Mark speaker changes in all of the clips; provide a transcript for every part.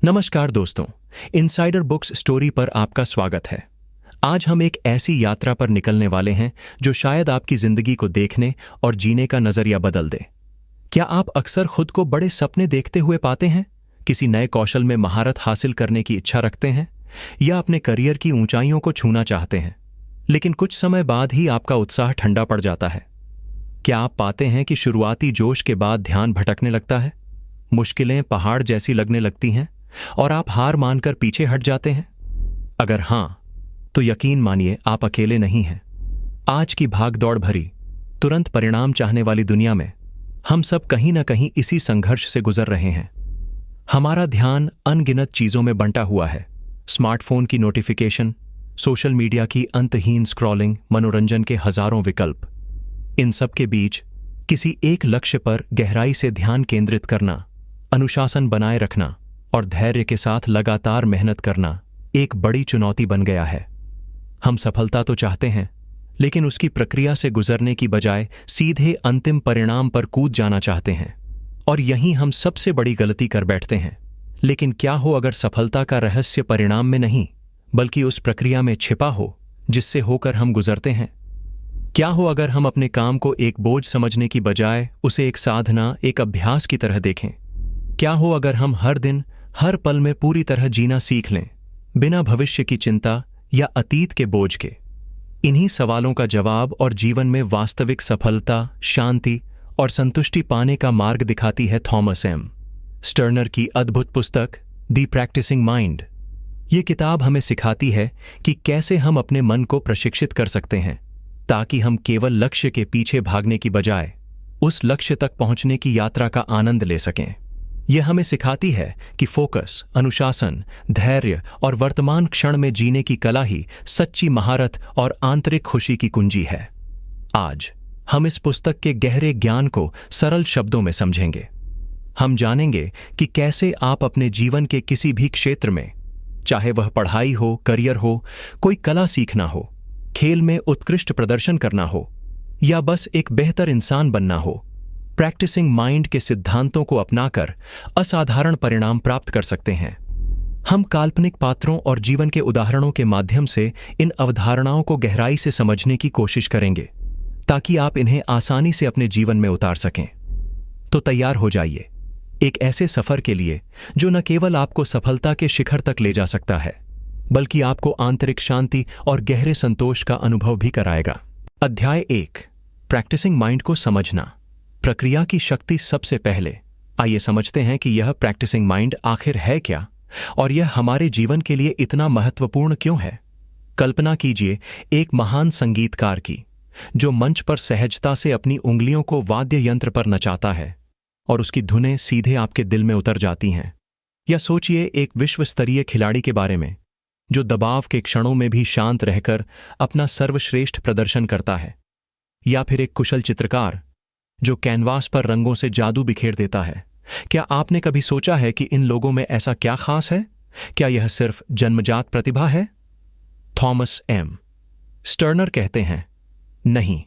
Speaker 1: नमस्कार दोस्तों, insider books story पर आपका स्वागत है। आज हम एक ऐसी यात्रा पर निकलने वाले हैं जो शायद आपकी जिंदगी को देखने और जीने का नजरिया बदल दे। क्या आप अक्सर खुद को बड़े सपने देखते हुए पाते हैं? किसी नए कौशल में महारत हासिल करने की इच्छा रखते हैं या अपने करियर की ऊंचाइयों को छूना चाहते हैं, लेकिन कुछ समय बाद ही आपका उत्साह ठंडा पड़ जाता है। क्या आप पाते हैं कि शुरुआती जोश के बाद ध्यान भटकने लगता है, मुश्किलें पहाड़ जैसी लगने लगती हैं और आप हार मानकर पीछे हट जाते हैं? अगर हां, तो यकीन मानिए आप अकेले नहीं हैं। आज की भागदौड़ भरी, तुरंत परिणाम चाहने वाली दुनिया में हम सब कहीं ना कहीं इसी संघर्ष से गुजर रहे हैं। हमारा ध्यान अनगिनत चीजों में बंटा हुआ है। स्मार्टफोन की नोटिफिकेशन, सोशल मीडिया की अंतहीन स्क्रॉलिंग, मनोरंजन के हजारों विकल्प। इन सब के बीच किसी एक लक्ष्य पर गहराई से ध्यान केंद्रित करना, अनुशासन बनाए रखना और धैर्य के साथ लगातार मेहनत करना एक बड़ी चुनौती बन गया है। हम सफलता तो चाहते हैं, लेकिन उसकी प्रक्रिया से गुजरने की बजाय सीधे अंतिम परिणाम पर कूद जाना चाहते हैं, और यहीं हम सबसे बड़ी गलती कर बैठते हैं। लेकिन क्या हो अगर सफलता का रहस्य परिणाम में नहीं, बल्कि उस प्रक्रिया में छिपा हो जिससे होकर हम गुजरते हैं? क्या हो अगर हम अपने काम को एक बोझ समझने की बजाय उसे एक साधना, एक अभ्यास की तरह देखें? क्या हो अगर हम हर दिन, हर पल में पूरी तरह जीना सीख लें, बिना भविष्य की चिंता या अतीत के बोझ के? इन्हीं सवालों का जवाब और जीवन में वास्तविक सफलता, शांति और संतुष्टि पाने का मार्ग दिखाती है थॉमस एम स्टर्नर की अद्भुत पुस्तक द प्रैक्टिसिंग माइंड। ये किताब हमें सिखाती है कि कैसे हम अपने मन को प्रशिक्षित कर सकते हैं, ताकि हम केवल लक्ष्य के पीछे भागने की बजाय उस लक्ष्य तक पहुंचने की यात्रा का आनंद ले सकें। यह हमें सिखाती है कि फोकस, अनुशासन, धैर्य और वर्तमान क्षण में जीने की कला ही सच्ची महारत और आंतरिक खुशी की कुंजी है। आज हम इस पुस्तक के गहरे ज्ञान को सरल शब्दों में समझेंगे। हम जानेंगे कि कैसे आप अपने जीवन के किसी भी क्षेत्र में, चाहे वह पढ़ाई हो, करियर हो, कोई कला सीखना हो, खेल में उत्कृष्ट प्रदर्शन करना हो या बस एक बेहतर इंसान बनना हो, प्रैक्टिसिंग माइंड के सिद्धांतों को अपनाकर असाधारण परिणाम प्राप्त कर सकते हैं। हम काल्पनिक पात्रों और जीवन के उदाहरणों के माध्यम से इन अवधारणाओं को गहराई से समझने की कोशिश करेंगे, ताकि आप इन्हें आसानी से अपने जीवन में उतार सकें। तो तैयार हो जाइए एक ऐसे सफर के लिए जो न केवल आपको सफलता के शिखर तक ले जा सकता है, बल्कि आपको आंतरिक शांति और गहरे संतोष का अनुभव भी कराएगा। अध्याय 1, प्रैक्टिसिंग माइंड को समझना, प्रक्रिया की शक्ति। सबसे पहले आइए समझते हैं कि यह प्रैक्टिसिंग माइंड आखिर है क्या और यह हमारे जीवन के लिए इतना महत्वपूर्ण क्यों है। कल्पना कीजिए एक महान संगीतकार की, जो मंच पर सहजता से अपनी उंगलियों को वाद्य यंत्र पर नचाता है और उसकी धुनें सीधे आपके दिल में उतर जाती हैं। या सोचिए एक विश्व स्तरीय खिलाड़ी के बारे में, जो दबाव के क्षणों में भी शांत रहकर अपना सर्वश्रेष्ठ प्रदर्शन करता है। या फिर एक कुशल चित्रकार जो कैनवास पर रंगों से जादू बिखेर देता है। क्या आपने कभी सोचा है कि इन लोगों में ऐसा क्या खास है? क्या यह सिर्फ जन्मजात प्रतिभा है? थॉमस एम स्टर्नर कहते हैं, नहीं,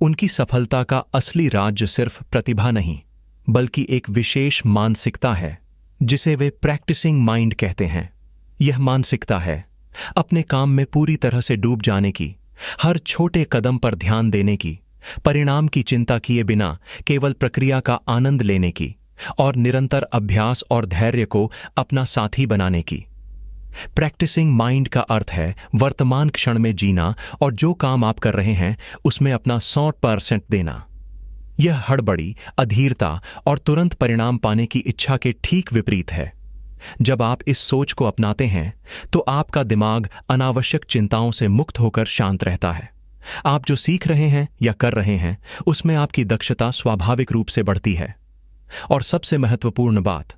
Speaker 1: उनकी सफलता का असली राज सिर्फ प्रतिभा नहीं, बल्कि एक विशेष मानसिकता है, जिसे वे प्रैक्टिसिंग माइंड कहते हैं। यह मानसिकता है अपने काम में पूरी तरह से डूब जाने की, हर छोटे कदम पर ध्यान देने की, परिणाम की चिंता किए बिना केवल प्रक्रिया का आनंद लेने की, और निरंतर अभ्यास और धैर्य को अपना साथी बनाने की। प्रैक्टिसिंग माइंड का अर्थ है वर्तमान क्षण में जीना और जो काम आप कर रहे हैं उसमें अपना 100% देना। यह हड़बड़ी, अधीरता और तुरंत परिणाम पाने की इच्छा के ठीक विपरीत है। जब आप इस सोच को अपनाते हैं तो आपका दिमाग अनावश्यक चिंताओं से मुक्त होकर शांत रहता है। आप जो सीख रहे हैं या कर रहे हैं उसमें आपकी दक्षता स्वाभाविक रूप से बढ़ती है। और सबसे महत्वपूर्ण बात,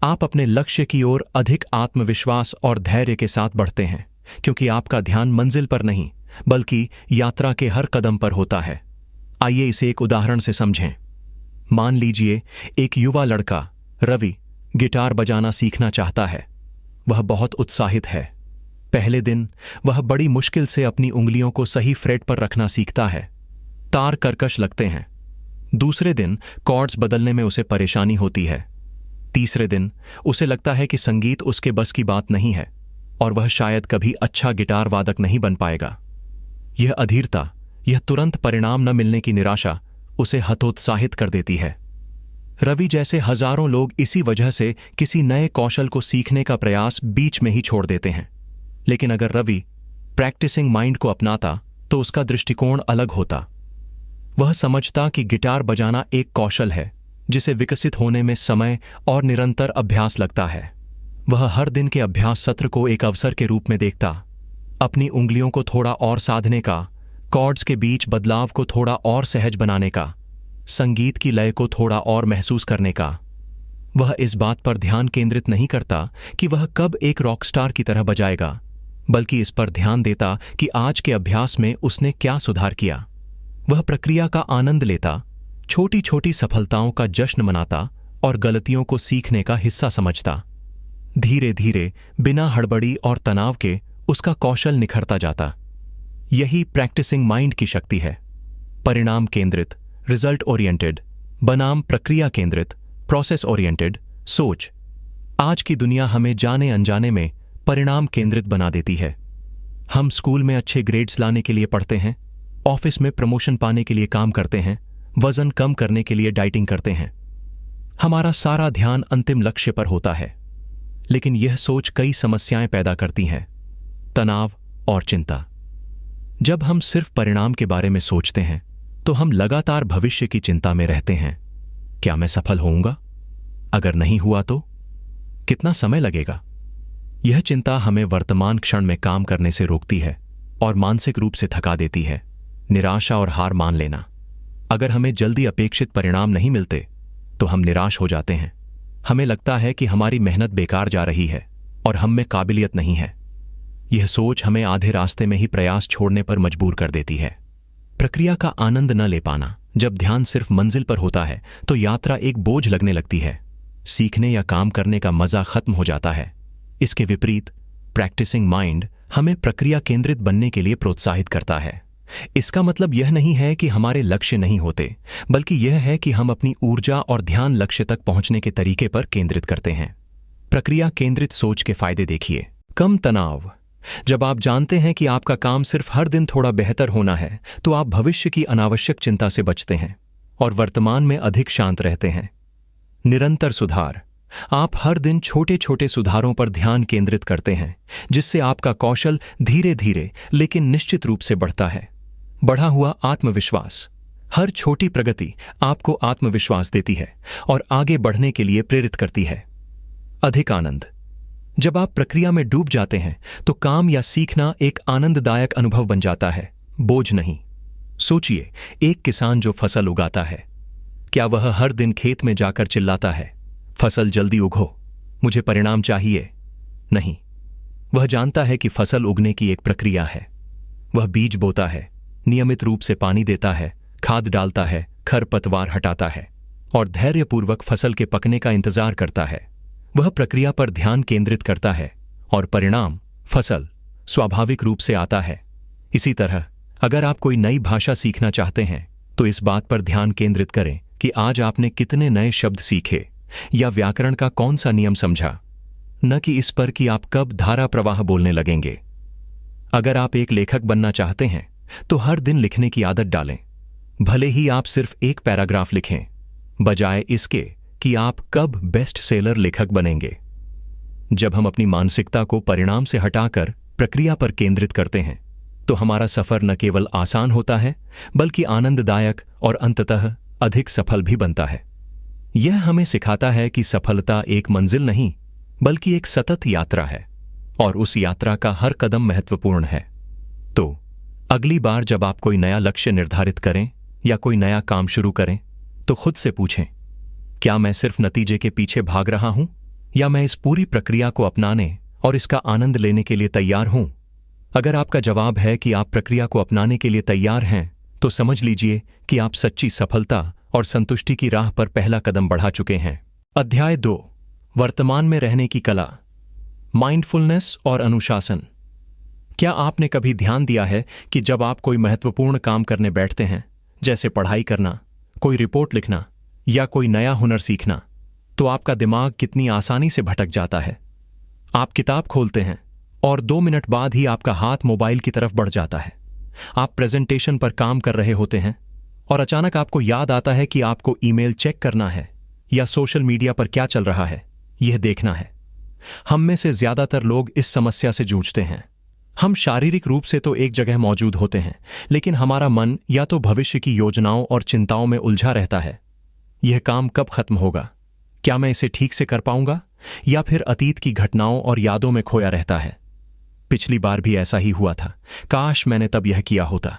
Speaker 1: आप अपने लक्ष्य की ओर अधिक आत्मविश्वास और धैर्य के साथ बढ़ते हैं, क्योंकि आपका ध्यान मंजिल पर नहीं, बल्कि यात्रा के हर कदम पर होता है। आइए इसे एक उदाहरण से समझें। मान लीजिए एक युवा लड़का रवि गिटार बजाना सीखना चाहता है। वह बहुत उत्साहित है। पहले दिन वह बड़ी मुश्किल से अपनी उंगलियों को सही फ्रेट पर रखना सीखता है। तार कर्कश लगते हैं। दूसरे दिन कॉर्ड्स बदलने में उसे परेशानी होती है। तीसरे दिन उसे लगता है कि संगीत उसके बस की बात नहीं है और वह शायद कभी अच्छा गिटार वादक नहीं बन पाएगा। यह अधीरता, यह तुरंत परिणाम न मिलने की निराशा उसे हतोत्साहित कर देती है। रवि जैसे हजारों लोग इसी वजह से किसी नए कौशल को सीखने का प्रयास बीच में ही छोड़ देते हैं। लेकिन अगर रवि प्रैक्टिसिंग माइंड को अपनाता तो उसका दृष्टिकोण अलग होता। वह समझता कि गिटार बजाना एक कौशल है जिसे विकसित होने में समय और निरंतर अभ्यास लगता है। वह हर दिन के अभ्यास सत्र को एक अवसर के रूप में देखता, अपनी उंगलियों को थोड़ा और साधने का, कॉर्ड्स के बीच बदलाव को थोड़ा और सहज बनाने का, संगीत की लय को थोड़ा और महसूस करने का। वह इस बात पर ध्यान केंद्रित नहीं करता कि वह कब एक रॉकस्टार की तरह बजाएगा, बल्कि इस पर ध्यान देता कि आज के अभ्यास में उसने क्या सुधार किया। वह प्रक्रिया का आनंद लेता, छोटी छोटी सफलताओं का जश्न मनाता और गलतियों को सीखने का हिस्सा समझता। धीरे धीरे, बिना हड़बड़ी और तनाव के, उसका कौशल निखरता जाता। यही प्रैक्टिसिंग माइंड की शक्ति है। परिणाम केंद्रित, रिजल्ट ओरिएंटेड बनाम प्रक्रिया केंद्रित, प्रोसेस ओरिएंटेड सोच। आज की दुनिया हमें जाने अनजाने में परिणाम केंद्रित बना देती है। हम स्कूल में अच्छे ग्रेड्स लाने के लिए पढ़ते हैं, ऑफिस में प्रमोशन पाने के लिए काम करते हैं, वजन कम करने के लिए डाइटिंग करते हैं। हमारा सारा ध्यान अंतिम लक्ष्य पर होता है। लेकिन यह सोच कई समस्याएं पैदा करती है, तनाव और चिंता। जब हम सिर्फ परिणाम के बारे में सोचते हैं तो हम लगातार भविष्य की चिंता में रहते हैं। क्या मैं सफल होऊंगा? अगर नहीं हुआ तो कितना समय लगेगा? यह चिंता हमें वर्तमान क्षण में काम करने से रोकती है और मानसिक रूप से थका देती है। निराशा और हार मान लेना। अगर हमें जल्दी अपेक्षित परिणाम नहीं मिलते तो हम निराश हो जाते हैं। हमें लगता है कि हमारी मेहनत बेकार जा रही है और हम में काबिलियत नहीं है। यह सोच हमें आधे रास्ते में ही प्रयास छोड़ने पर मजबूर कर देती है। प्रक्रिया का आनंद न ले पाना। जब ध्यान सिर्फ मंजिल पर होता है तो यात्रा एक बोझ लगने लगती है। सीखने या काम करने का मजा खत्म हो जाता है। इसके विपरीत प्रैक्टिसिंग माइंड हमें प्रक्रिया केंद्रित बनने के लिए प्रोत्साहित करता है। इसका मतलब यह नहीं है कि हमारे लक्ष्य नहीं होते, बल्कि यह है कि हम अपनी ऊर्जा और ध्यान लक्ष्य तक पहुंचने के तरीके पर केंद्रित करते हैं। प्रक्रिया केंद्रित सोच के फायदे देखिए। कम तनाव। जब आप जानते हैं कि आपका काम सिर्फ हर दिन थोड़ा बेहतर होना है तो आप भविष्य की अनावश्यक चिंता से बचते हैं और वर्तमान में अधिक शांत रहते हैं। निरंतर सुधार। आप हर दिन छोटे छोटे सुधारों पर ध्यान केंद्रित करते हैं, जिससे आपका कौशल धीरे धीरे लेकिन निश्चित रूप से बढ़ता है। बढ़ा हुआ आत्मविश्वास। हर छोटी प्रगति आपको आत्मविश्वास देती है और आगे बढ़ने के लिए प्रेरित करती है। अधिक आनंद। जब आप प्रक्रिया में डूब जाते हैं तो काम या सीखना एक आनंददायक अनुभव बन जाता है, बोझ नहीं। सोचिए, एक किसान जो फसल उगाता है, क्या वह हर दिन खेत में जाकर चिल्लाता है, फसल जल्दी उगो, मुझे परिणाम चाहिए? नहीं, वह जानता है कि फसल उगने की एक प्रक्रिया है। वह बीज बोता है, नियमित रूप से पानी देता है, खाद डालता है, खरपतवार हटाता है और धैर्यपूर्वक फसल के पकने का इंतजार करता है। वह प्रक्रिया पर ध्यान केंद्रित करता है और परिणाम, फसल, स्वाभाविक रूप से आता है। इसी तरह अगर आप कोई नई भाषा सीखना चाहते हैं तो इस बात पर ध्यान केंद्रित करें कि आज आपने कितने नए शब्द सीखे या व्याकरण का कौन सा नियम समझा, न कि इस पर कि आप कब धारा प्रवाह बोलने लगेंगे। अगर आप एक लेखक बनना चाहते हैं तो हर दिन लिखने की आदत डालें, भले ही आप सिर्फ एक पैराग्राफ लिखें, बजाय इसके कि आप कब बेस्ट सेलर लेखक बनेंगे। जब हम अपनी मानसिकता को परिणाम से हटाकर प्रक्रिया पर केंद्रित करते हैं तो हमारा सफर न केवल आसान होता है बल्कि आनंददायक और अंततः अधिक सफल भी बनता है। यह हमें सिखाता है कि सफलता एक मंजिल नहीं बल्कि एक सतत यात्रा है और उस यात्रा का हर कदम महत्वपूर्ण है। तो अगली बार जब आप कोई नया लक्ष्य निर्धारित करें या कोई नया काम शुरू करें तो खुद से पूछें, क्या मैं सिर्फ नतीजे के पीछे भाग रहा हूं या मैं इस पूरी प्रक्रिया को अपनाने और इसका आनंद लेने के लिए तैयार हूं? अगर आपका जवाब है कि आप प्रक्रिया को अपनाने के लिए तैयार हैं तो समझ लीजिए कि आप सच्ची सफलता और संतुष्टि की राह पर पहला कदम बढ़ा चुके हैं। अध्याय 2, वर्तमान में रहने की कला, माइंडफुलनेस और अनुशासन। क्या आपने कभी ध्यान दिया है कि जब आप कोई महत्वपूर्ण काम करने बैठते हैं, जैसे पढ़ाई करना, कोई रिपोर्ट लिखना या कोई नया हुनर सीखना, तो आपका दिमाग कितनी आसानी से भटक जाता है। आप किताब खोलते हैं और 2 मिनट बाद ही आपका हाथ मोबाइल की तरफ बढ़ जाता है। आप प्रेजेंटेशन पर काम कर रहे होते हैं और अचानक आपको याद आता है कि आपको ईमेल चेक करना है या सोशल मीडिया पर क्या चल रहा है यह देखना है। हम में से ज्यादातर लोग इस समस्या से जूझते हैं। हम शारीरिक रूप से तो एक जगह मौजूद होते हैं, लेकिन हमारा मन या तो भविष्य की योजनाओं और चिंताओं में उलझा रहता है। यह काम कब खत्म होगा, क्या मैं इसे ठीक से कर पाऊंगा, या फिर अतीत की घटनाओं और यादों में खोया रहता है। पिछली बार भी ऐसा ही हुआ था, काश मैंने तब यह किया होता।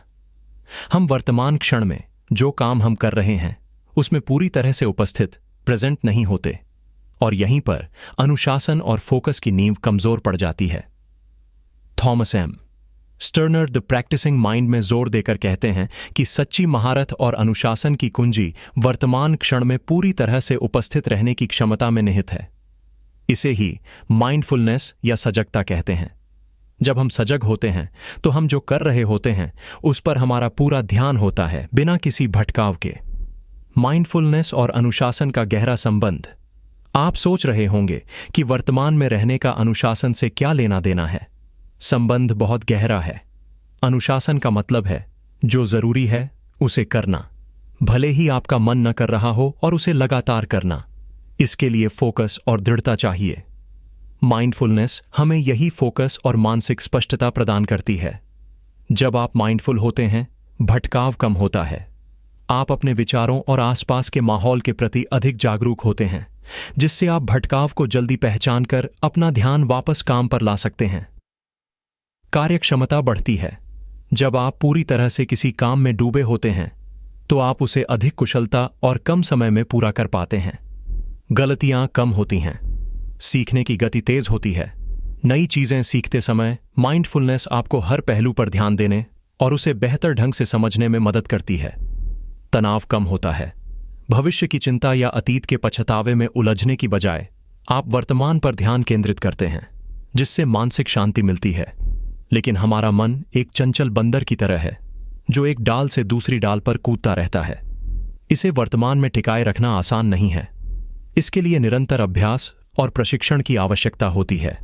Speaker 1: हम वर्तमान क्षण में जो काम हम कर रहे हैं उसमें पूरी तरह से उपस्थित प्रेजेंट नहीं होते, और यहीं पर अनुशासन और फोकस की नींव कमजोर पड़ जाती है। Thomas M Sterner the practicing mind में जोर देकर कहते हैं कि सच्ची महारत और अनुशासन की कुंजी वर्तमान क्षण में पूरी तरह से उपस्थित रहने की क्षमता में निहित है। इसे ही माइंडफुलनेस या सजगता कहते हैं। जब हम सजग होते हैं तो हम जो कर रहे होते हैं उस पर हमारा पूरा ध्यान होता है, बिना किसी भटकाव के। माइंडफुलनेस और अनुशासन का गहरा संबंध। आप सोच रहे होंगे कि वर्तमान में रहने का अनुशासन से क्या लेना देना है। संबंध बहुत गहरा है। अनुशासन का मतलब है जो जरूरी है उसे करना, भले ही आपका मन न कर रहा हो, और उसे लगातार करना। इसके लिए फोकस और दृढ़ता चाहिए। माइंडफुलनेस हमें यही फोकस और मानसिक स्पष्टता प्रदान करती है। जब आप माइंडफुल होते हैं, भटकाव कम होता है। आप अपने विचारों और आसपास के माहौल के प्रति अधिक जागरूक होते हैं, जिससे आप भटकाव को जल्दी पहचान कर अपना ध्यान वापस काम पर ला सकते हैं। कार्यक्षमता बढ़ती है। जब आप पूरी तरह से किसी काम में डूबे होते हैं तो आप उसे अधिक कुशलता और कम समय में पूरा कर पाते हैं। गलतियां कम होती हैं। सीखने की गति तेज होती है। नई चीजें सीखते समय माइंडफुलनेस आपको हर पहलू पर ध्यान देने और उसे बेहतर ढंग से समझने में मदद करती है। तनाव कम होता है। भविष्य की चिंता या अतीत के पछतावे में उलझने की बजाय आप वर्तमान पर ध्यान केंद्रित करते हैं, जिससे मानसिक शांति मिलती है। लेकिन हमारा मन एक चंचल बंदर की तरह है, जो एक डाल से दूसरी डाल पर कूदता रहता है। इसे वर्तमान में टिकाए रखना आसान नहीं है। इसके लिए निरंतर अभ्यास और प्रशिक्षण की आवश्यकता होती है।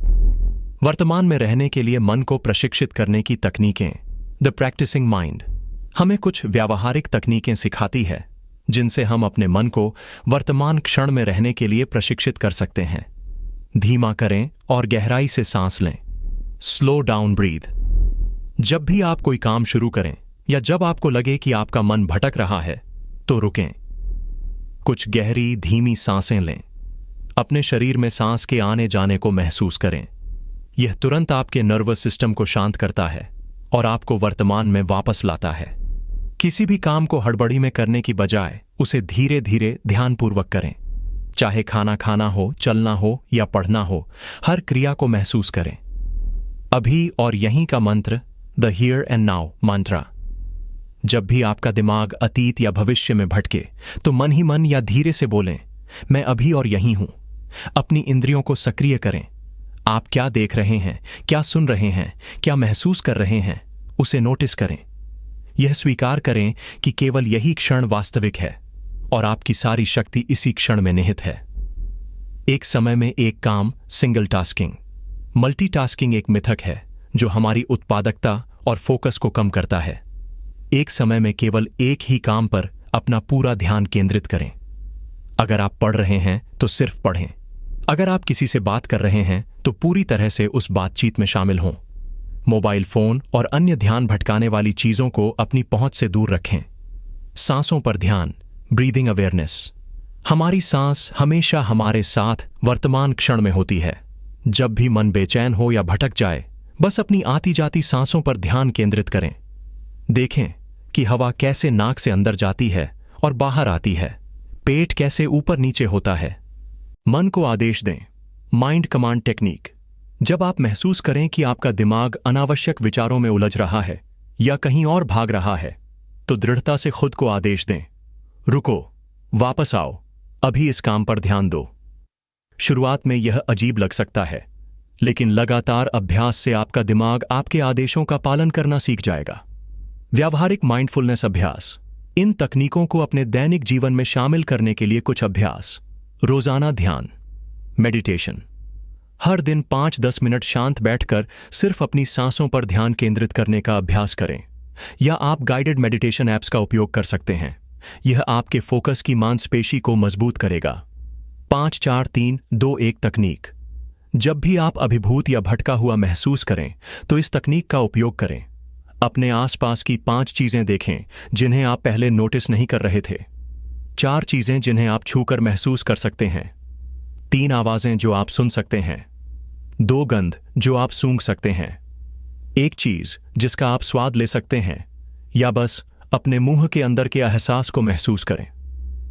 Speaker 1: वर्तमान में रहने के लिए मन को प्रशिक्षित करने की तकनीकें, द प्रैक्टिसिंग माइंड, हमें कुछ व्यावहारिक तकनीकें सिखाती है जिनसे हम अपने मन को वर्तमान क्षण में रहने के लिए प्रशिक्षित कर सकते हैं। धीमा करें और गहराई से सांस लें। Slow down breathe. जब भी आप कोई काम शुरू करें या जब आपको लगे कि आपका मन भटक रहा है तो रुकें। कुछ गहरी धीमी सांसें लें। अपने शरीर में सांस के आने जाने को महसूस करें। यह तुरंत आपके नर्वस सिस्टम को शांत करता है और आपको वर्तमान में वापस लाता है। किसी भी काम को हड़बड़ी में करने की बजाय उसे धीरे धीरे ध्यानपूर्वक करें। चाहे खाना खाना हो, चलना हो या पढ़ना हो, हर क्रिया को महसूस करें। अभी और यहीं का मंत्र, द हियर एंड नाउ मंत्रा। जब भी आपका दिमाग अतीत या भविष्य में भटके तो मन ही मन या धीरे से बोलें, मैं अभी और यहीं हूं। अपनी इंद्रियों को सक्रिय करें। आप क्या देख रहे हैं, क्या सुन रहे हैं, क्या महसूस कर रहे हैं, उसे नोटिस करें। यह स्वीकार करें कि केवल यही क्षण वास्तविक है और आपकी सारी शक्ति इसी क्षण में निहित है। एक समय में एक काम, सिंगल टास्किंग। मल्टीटास्किंग एक मिथक है जो हमारी उत्पादकता और फोकस को कम करता है। एक समय में केवल एक ही काम पर अपना पूरा ध्यान केंद्रित करें। अगर आप पढ़ रहे हैं तो सिर्फ पढ़ें। अगर आप किसी से बात कर रहे हैं तो पूरी तरह से उस बातचीत में शामिल हों। मोबाइल फोन और अन्य ध्यान भटकाने वाली चीजों को अपनी पहुंच से दूर रखें। सांसों पर ध्यान, ब्रीदिंग अवेयरनेस। हमारी सांस हमेशा हमारे साथ वर्तमान क्षण में होती है। जब भी मन बेचैन हो या भटक जाए, बस अपनी आती जाती सांसों पर ध्यान केंद्रित करें। देखें कि हवा कैसे नाक से अंदर जाती है और बाहर आती है, पेट कैसे ऊपर नीचे होता है। मन को आदेश दें, माइंड कमांड टेक्निक। जब आप महसूस करें कि आपका दिमाग अनावश्यक विचारों में उलझ रहा है या कहीं और भाग रहा है, तो दृढ़ता से खुद को आदेश दें, रुको, वापस आओ, अभी इस काम पर ध्यान दो। शुरुआत में यह अजीब लग सकता है, लेकिन लगातार अभ्यास से आपका दिमाग आपके आदेशों का पालन करना सीख जाएगा। व्यावहारिक माइंडफुलनेस अभ्यास। इन तकनीकों को अपने दैनिक जीवन में शामिल करने के लिए कुछ अभ्यास। रोजाना ध्यान, मेडिटेशन। हर दिन 5-10 मिनट शांत बैठकर सिर्फ अपनी सांसों पर ध्यान केंद्रित करने का अभ्यास करें, या आप गाइडेड मेडिटेशन ऐप्स का उपयोग कर सकते हैं। यह आपके फोकस की मांसपेशी को मजबूत करेगा। 5-4-3-2-1 तकनीक। जब भी आप अभिभूत या भटका हुआ महसूस करें तो इस तकनीक का उपयोग करें। अपने आसपास की 5 चीजें देखें जिन्हें आप पहले नोटिस नहीं कर रहे थे। 4 चीजें जिन्हें आप छूकर महसूस कर सकते हैं। 3 आवाजें जो आप सुन सकते हैं। 2 गंध जो आप सूंघ सकते हैं। 1 चीज जिसका आप स्वाद ले सकते हैं, या बस अपने मुंह के अंदर के एहसास को महसूस करें।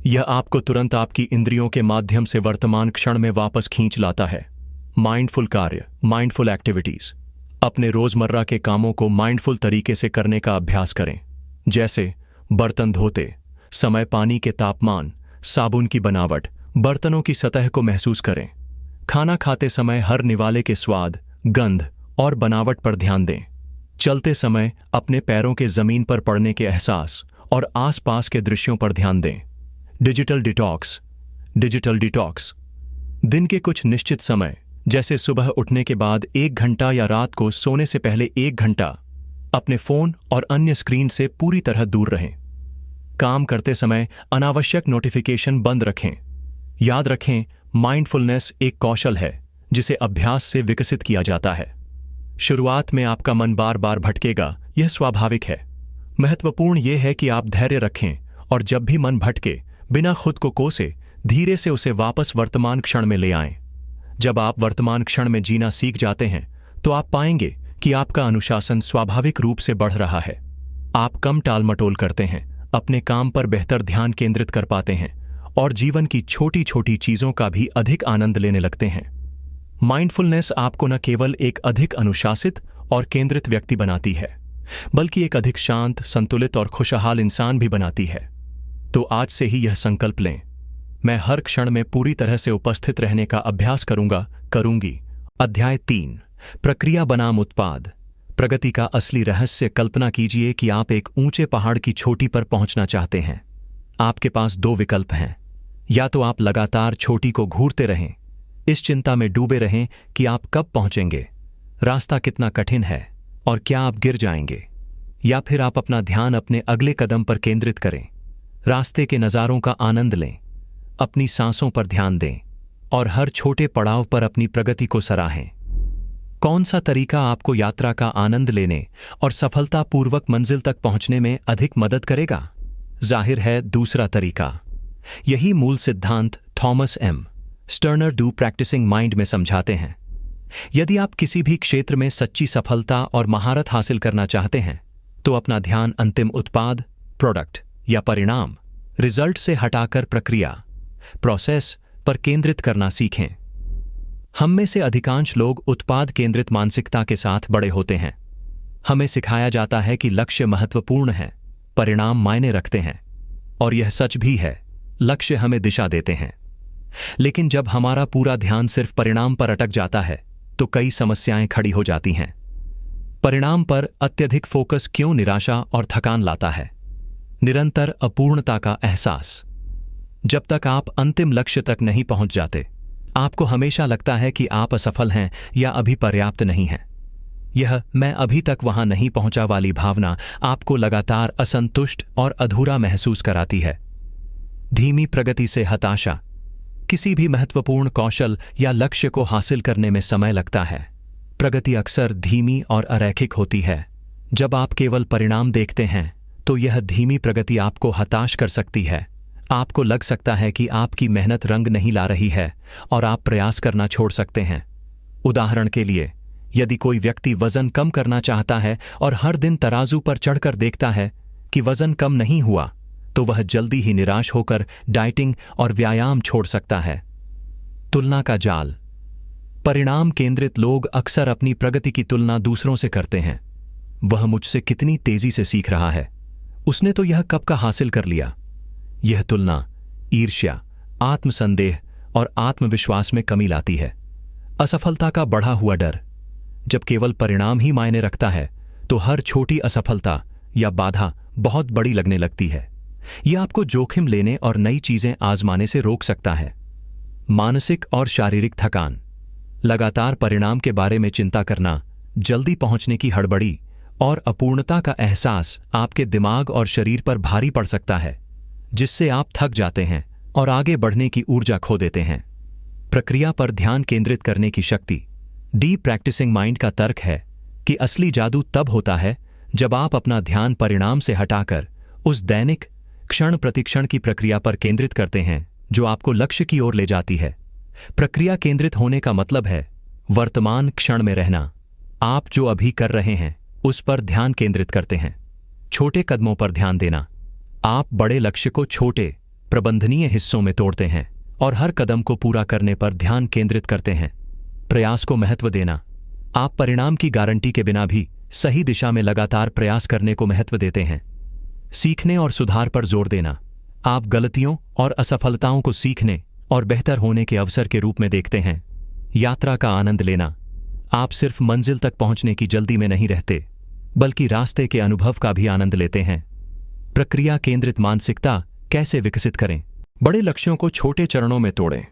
Speaker 1: यह आपको तुरंत आपकी इंद्रियों के माध्यम से वर्तमान क्षण में वापस खींच लाता है। माइंडफुल कार्य, माइंडफुल एक्टिविटीज। अपने रोजमर्रा के कामों को माइंडफुल तरीके से करने का अभ्यास करें, जैसे बर्तन धोते समय पानी के तापमान, साबुन की बनावट, बर्तनों की सतह को महसूस करें। खाना खाते समय हर निवाले के स्वाद, गंध और बनावट पर ध्यान दें। चलते समय अपने पैरों के जमीन पर पड़ने के एहसास और आसपास के दृश्यों पर ध्यान दें। Digital detox. दिन के कुछ निश्चित समय, जैसे सुबह उठने के बाद 1 घंटा या रात को सोने से पहले 1 घंटा, अपने फोन और अन्य स्क्रीन से पूरी तरह दूर रहें। काम करते समय अनावश्यक नोटिफिकेशन बंद रखें। याद रखें, माइंडफुलनेस एक कौशल है जिसे अभ्यास से विकसित किया जाता है। शुरुआत में आपका मन बार बार भटकेगा, यह स्वाभाविक है। महत्वपूर्ण यह है कि आप धैर्य रखें और जब भी मन भटके, बिना खुद को कोसे, धीरे से उसे वापस वर्तमान क्षण में ले आएं। जब आप वर्तमान क्षण में जीना सीख जाते हैं तो आप पाएंगे कि आपका अनुशासन स्वाभाविक रूप से बढ़ रहा है। आप कम टालमटोल करते हैं, अपने काम पर बेहतर ध्यान केंद्रित कर पाते हैं और जीवन की छोटी छोटी चीजों का भी अधिक आनंद लेने लगते हैं। माइंडफुलनेस आपको न केवल एक अधिक अनुशासित और केंद्रित व्यक्ति बनाती है, बल्कि एक अधिक शांत, संतुलित और खुशहाल इंसान भी बनाती है। तो आज से ही यह संकल्प लें, मैं हर क्षण में पूरी तरह से उपस्थित रहने का अभ्यास करूंगी। अध्याय 3, प्रक्रिया बनाम उत्पाद। प्रगति का असली रहस्य। कल्पना कीजिए कि आप एक ऊंचे पहाड़ की चोटी पर पहुंचना चाहते हैं। आपके पास 2 विकल्प हैं। या तो आप लगातार चोटी को घूरते रहें, इस चिंता में डूबे रहें कि आप कब पहुंचेंगे, रास्ता कितना कठिन है और क्या आप गिर जाएंगे। या फिर आप अपना ध्यान अपने अगले कदम पर केंद्रित करें, रास्ते के नज़ारों का आनंद लें, अपनी सांसों पर ध्यान दें और हर छोटे पड़ाव पर अपनी प्रगति को सराहें। कौन सा तरीका आपको यात्रा का आनंद लेने और सफलतापूर्वक मंजिल तक पहुंचने में अधिक मदद करेगा? जाहिर है, दूसरा तरीका। यही मूल सिद्धांत Thomas M Sterner the practicing mind में समझाते हैं। यदि आप किसी भी क्षेत्र में सच्ची सफलता और महारत हासिल करना चाहते हैं तो अपना ध्यान अंतिम उत्पाद, प्रोडक्ट या परिणाम, रिजल्ट से हटाकर प्रक्रिया, प्रोसेस पर केंद्रित करना सीखें। हम में से अधिकांश लोग उत्पाद केंद्रित मानसिकता के साथ बड़े होते हैं। हमें सिखाया जाता है कि लक्ष्य महत्वपूर्ण है, परिणाम मायने रखते हैं, और यह सच भी है। लक्ष्य हमें दिशा देते हैं, लेकिन जब हमारा पूरा ध्यान सिर्फ परिणाम पर अटक जाता है तो कई समस्याएं खड़ी हो जाती हैं। परिणाम पर अत्यधिक फोकस क्यों निराशा और थकान लाता है? निरंतर अपूर्णता का एहसास। जब तक आप अंतिम लक्ष्य तक नहीं पहुंच जाते, आपको हमेशा लगता है कि आप असफल हैं या अभी पर्याप्त नहीं हैं। यह मैं अभी तक वहां नहीं पहुंचा वाली भावना आपको लगातार असंतुष्ट और अधूरा महसूस कराती है। धीमी प्रगति से हताशा। किसी भी महत्वपूर्ण कौशल या लक्ष्य को हासिल करने में समय लगता है। प्रगति अक्सर धीमी और अरैखिक होती है। जब आप केवल परिणाम देखते हैं तो यह धीमी प्रगति आपको हताश कर सकती है। आपको लग सकता है कि आपकी मेहनत रंग नहीं ला रही है और आप प्रयास करना छोड़ सकते हैं। उदाहरण के लिए, यदि कोई व्यक्ति वजन कम करना चाहता है और हर दिन तराजू पर चढ़कर देखता है कि वजन कम नहीं हुआ, तो वह जल्दी ही निराश होकर डाइटिंग और व्यायाम छोड़ सकता है। तुलना का जाल। परिणाम केंद्रित लोग अक्सर अपनी प्रगति की तुलना दूसरों से करते हैं। वह मुझसे कितनी तेजी से सीख रहा है, उसने तो यह कब का हासिल कर लिया। यह तुलना ईर्ष्या, आत्मसंदेह और आत्मविश्वास में कमी लाती है। असफलता का बढ़ा हुआ डर। जब केवल परिणाम ही मायने रखता है तो हर छोटी असफलता या बाधा बहुत बड़ी लगने लगती है। यह आपको जोखिम लेने और नई चीजें आजमाने से रोक सकता है। मानसिक और शारीरिक थकान। लगातार परिणाम के बारे में चिंता करना, जल्दी पहुंचने की हड़बड़ी और अपूर्णता का एहसास आपके दिमाग और शरीर पर भारी पड़ सकता है, जिससे आप थक जाते हैं और आगे बढ़ने की ऊर्जा खो देते हैं। प्रक्रिया पर ध्यान केंद्रित करने की शक्ति। डीप प्रैक्टिसिंग माइंड का तर्क है कि असली जादू तब होता है जब आप अपना ध्यान परिणाम से हटाकर उस दैनिक क्षण प्रतिक्षण की प्रक्रिया पर केंद्रित करते हैं जो आपको लक्ष्य की ओर ले जाती है। प्रक्रिया केंद्रित होने का मतलब है वर्तमान क्षण में रहना। आप जो अभी कर रहे हैं उस पर ध्यान केंद्रित करते हैं। छोटे कदमों पर ध्यान देना। आप बड़े लक्ष्य को छोटे प्रबंधनीय हिस्सों में तोड़ते हैं और हर कदम को पूरा करने पर ध्यान केंद्रित करते हैं। प्रयास को महत्व देना। आप परिणाम की गारंटी के बिना भी सही दिशा में लगातार प्रयास करने को महत्व देते हैं। सीखने और सुधार पर जोर देना। आप गलतियों और असफलताओं को सीखने और बेहतर होने के अवसर के रूप में देखते हैं। यात्रा का आनंद लेना। आप सिर्फ मंजिल तक पहुंचने की जल्दी में नहीं रहते, बल्कि रास्ते के अनुभव का भी आनंद लेते हैं। प्रक्रिया केंद्रित मानसिकता कैसे विकसित करें? बड़े लक्ष्यों को छोटे चरणों में तोड़ें।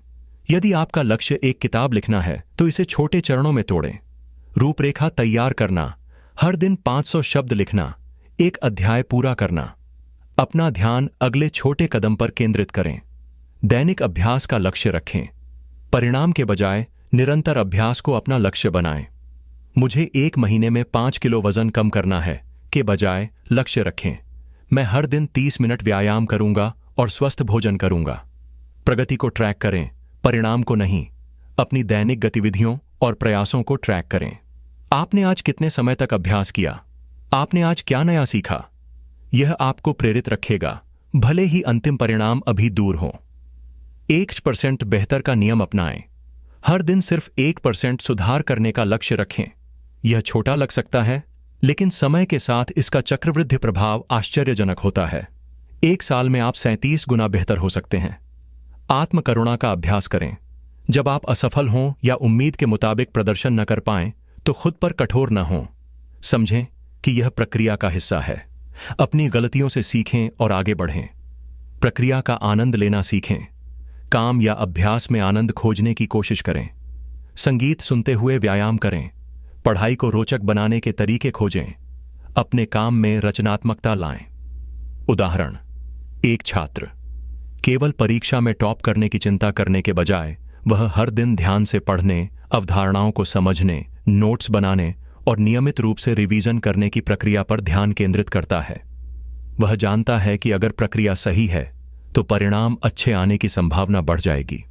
Speaker 1: यदि आपका लक्ष्य एक किताब लिखना है तो इसे छोटे चरणों में तोड़ें। रूपरेखा तैयार करना, हर दिन 500 शब्द लिखना, एक अध्याय पूरा करना। अपना ध्यान अगले छोटे कदम पर केंद्रित करें। दैनिक अभ्यास का लक्ष्य रखें। परिणाम के बजाय निरंतर अभ्यास को अपना लक्ष्य बनाएं। मुझे 1 महीने में 5 किलो वजन कम करना है के बजाय लक्ष्य रखें, मैं हर दिन 30 मिनट व्यायाम करूंगा और स्वस्थ भोजन करूंगा। प्रगति को ट्रैक करें, परिणाम को नहीं। अपनी दैनिक गतिविधियों और प्रयासों को ट्रैक करें। आपने आज कितने समय तक अभ्यास किया? आपने आज क्या नया सीखा? यह आपको प्रेरित रखेगा, भले ही अंतिम परिणाम अभी दूर हो। 1% बेहतर का नियम अपनाएं। हर दिन सिर्फ 1% सुधार करने का लक्ष्य रखें। यह छोटा लग सकता है, लेकिन समय के साथ इसका चक्रवृद्धि प्रभाव आश्चर्यजनक होता है। 1 साल में आप 37 गुना बेहतर हो सकते हैं। आत्मकरुणा का अभ्यास करें। जब आप असफल हों या उम्मीद के मुताबिक प्रदर्शन न कर पाएं, तो खुद पर कठोर न हों। समझें कि यह प्रक्रिया का हिस्सा है। अपनी गलतियों से सीखें और आगे बढ़ें। प्रक्रिया का आनंद लेना सीखें। काम या अभ्यास में आनंद खोजने की कोशिश करें। संगीत सुनते हुए व्यायाम करें। पढ़ाई को रोचक बनाने के तरीके खोजें। अपने काम में रचनात्मकता लाएं। उदाहरण, एक छात्र केवल परीक्षा में टॉप करने की चिंता करने के बजाय वह हर दिन ध्यान से पढ़ने, अवधारणाओं को समझने, नोट्स बनाने और नियमित रूप से रिवीजन करने की प्रक्रिया पर ध्यान केंद्रित करता है। वह जानता है कि अगर प्रक्रिया सही है तो परिणाम अच्छे आने की संभावना बढ़ जाएगी।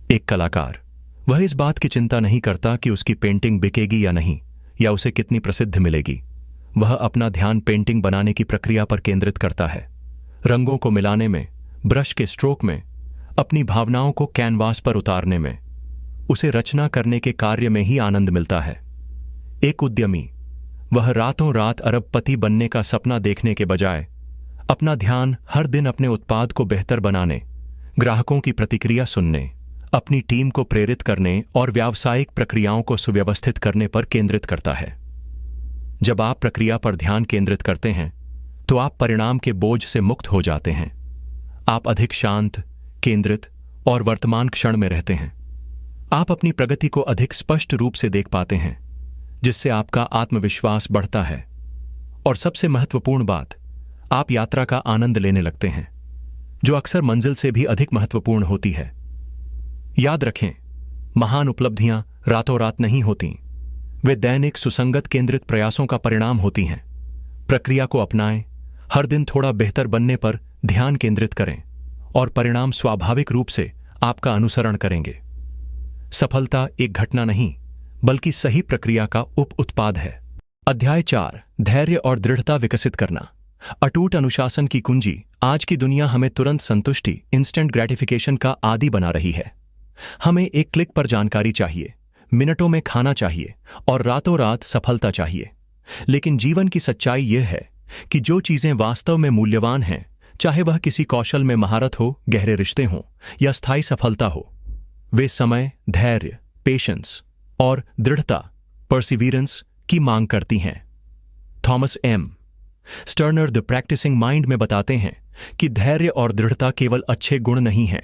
Speaker 1: एक कलाकार, वह इस बात की चिंता नहीं करता कि उसकी पेंटिंग बिकेगी या नहीं, या उसे कितनी प्रसिद्धि मिलेगी। वह अपना ध्यान पेंटिंग बनाने की प्रक्रिया पर केंद्रित करता है। रंगों को मिलाने में, ब्रश के स्ट्रोक में, अपनी भावनाओं को कैनवास पर उतारने में। उसे रचना करने के कार्य में ही आनंद मिलता है। एक उद्यमी, वह रातों रात अरबपति बनने का सपना देखने के बजाय अपना ध्यान हर दिन अपने उत्पाद को बेहतर बनाने, ग्राहकों की प्रतिक्रिया सुनने, अपनी टीम को प्रेरित करने और व्यावसायिक प्रक्रियाओं को सुव्यवस्थित करने पर केंद्रित करता है। जब आप प्रक्रिया पर ध्यान केंद्रित करते हैं तो आप परिणाम के बोझ से मुक्त हो जाते हैं। आप अधिक शांत, केंद्रित और वर्तमान क्षण में रहते हैं। आप अपनी प्रगति को अधिक स्पष्ट रूप से देख पाते हैं, जिससे आपका आत्मविश्वास बढ़ता है। और सबसे महत्वपूर्ण बात, आप यात्रा का आनंद लेने लगते हैं, जो अक्सर मंजिल से भी अधिक महत्वपूर्ण होती है। याद रखें, महान उपलब्धियां रातों रात नहीं होती, वे दैनिक सुसंगत केंद्रित प्रयासों का परिणाम होती हैं। प्रक्रिया को अपनाएं, हर दिन थोड़ा बेहतर बनने पर ध्यान केंद्रित करें और परिणाम स्वाभाविक रूप से आपका अनुसरण करेंगे। सफलता एक घटना नहीं, बल्कि सही प्रक्रिया का उप उत्पाद है। अध्याय 4, धैर्य और दृढ़ता विकसित करना। अटूट अनुशासन की कुंजी। आज की दुनिया हमें तुरंत संतुष्टि, इंस्टेंट ग्रेटिफिकेशन का आदी बना रही है। हमें एक क्लिक पर जानकारी चाहिए, मिनटों में खाना चाहिए और रातों रात सफलता चाहिए। लेकिन जीवन की सच्चाई यह है कि जो चीजें वास्तव में मूल्यवान हैं, चाहे वह किसी कौशल में महारत हो, गहरे रिश्ते हों या स्थायी सफलता हो, वे समय, धैर्य, पेशेंस और दृढ़ता, परसिवियरेंस की मांग करती हैं। Thomas M Sterner the practicing mind में बताते हैं कि धैर्य और दृढ़ता केवल अच्छे गुण नहीं हैं,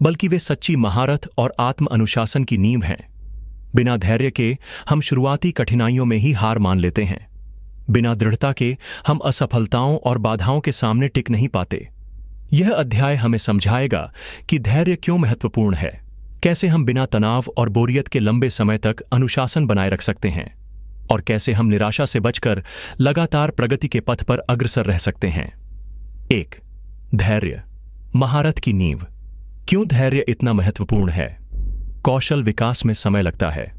Speaker 1: बल्कि वे सच्ची महारत और आत्म अनुशासन की नींव हैं। बिना धैर्य के हम शुरुआती कठिनाइयों में ही हार मान लेते हैं। बिना दृढ़ता के हम असफलताओं और बाधाओं के सामने टिक नहीं पाते। यह अध्याय हमें समझाएगा कि धैर्य क्यों महत्वपूर्ण है, कैसे हम बिना तनाव और बोरियत के लंबे समय तक अनुशासन बनाए रख सकते हैं, और कैसे हम निराशा से बचकर लगातार प्रगति के पथ पर अग्रसर रह सकते हैं। 1. धैर्य, महारत की नींव। क्यों धैर्य इतना महत्वपूर्ण है? कौशल विकास में समय लगता है।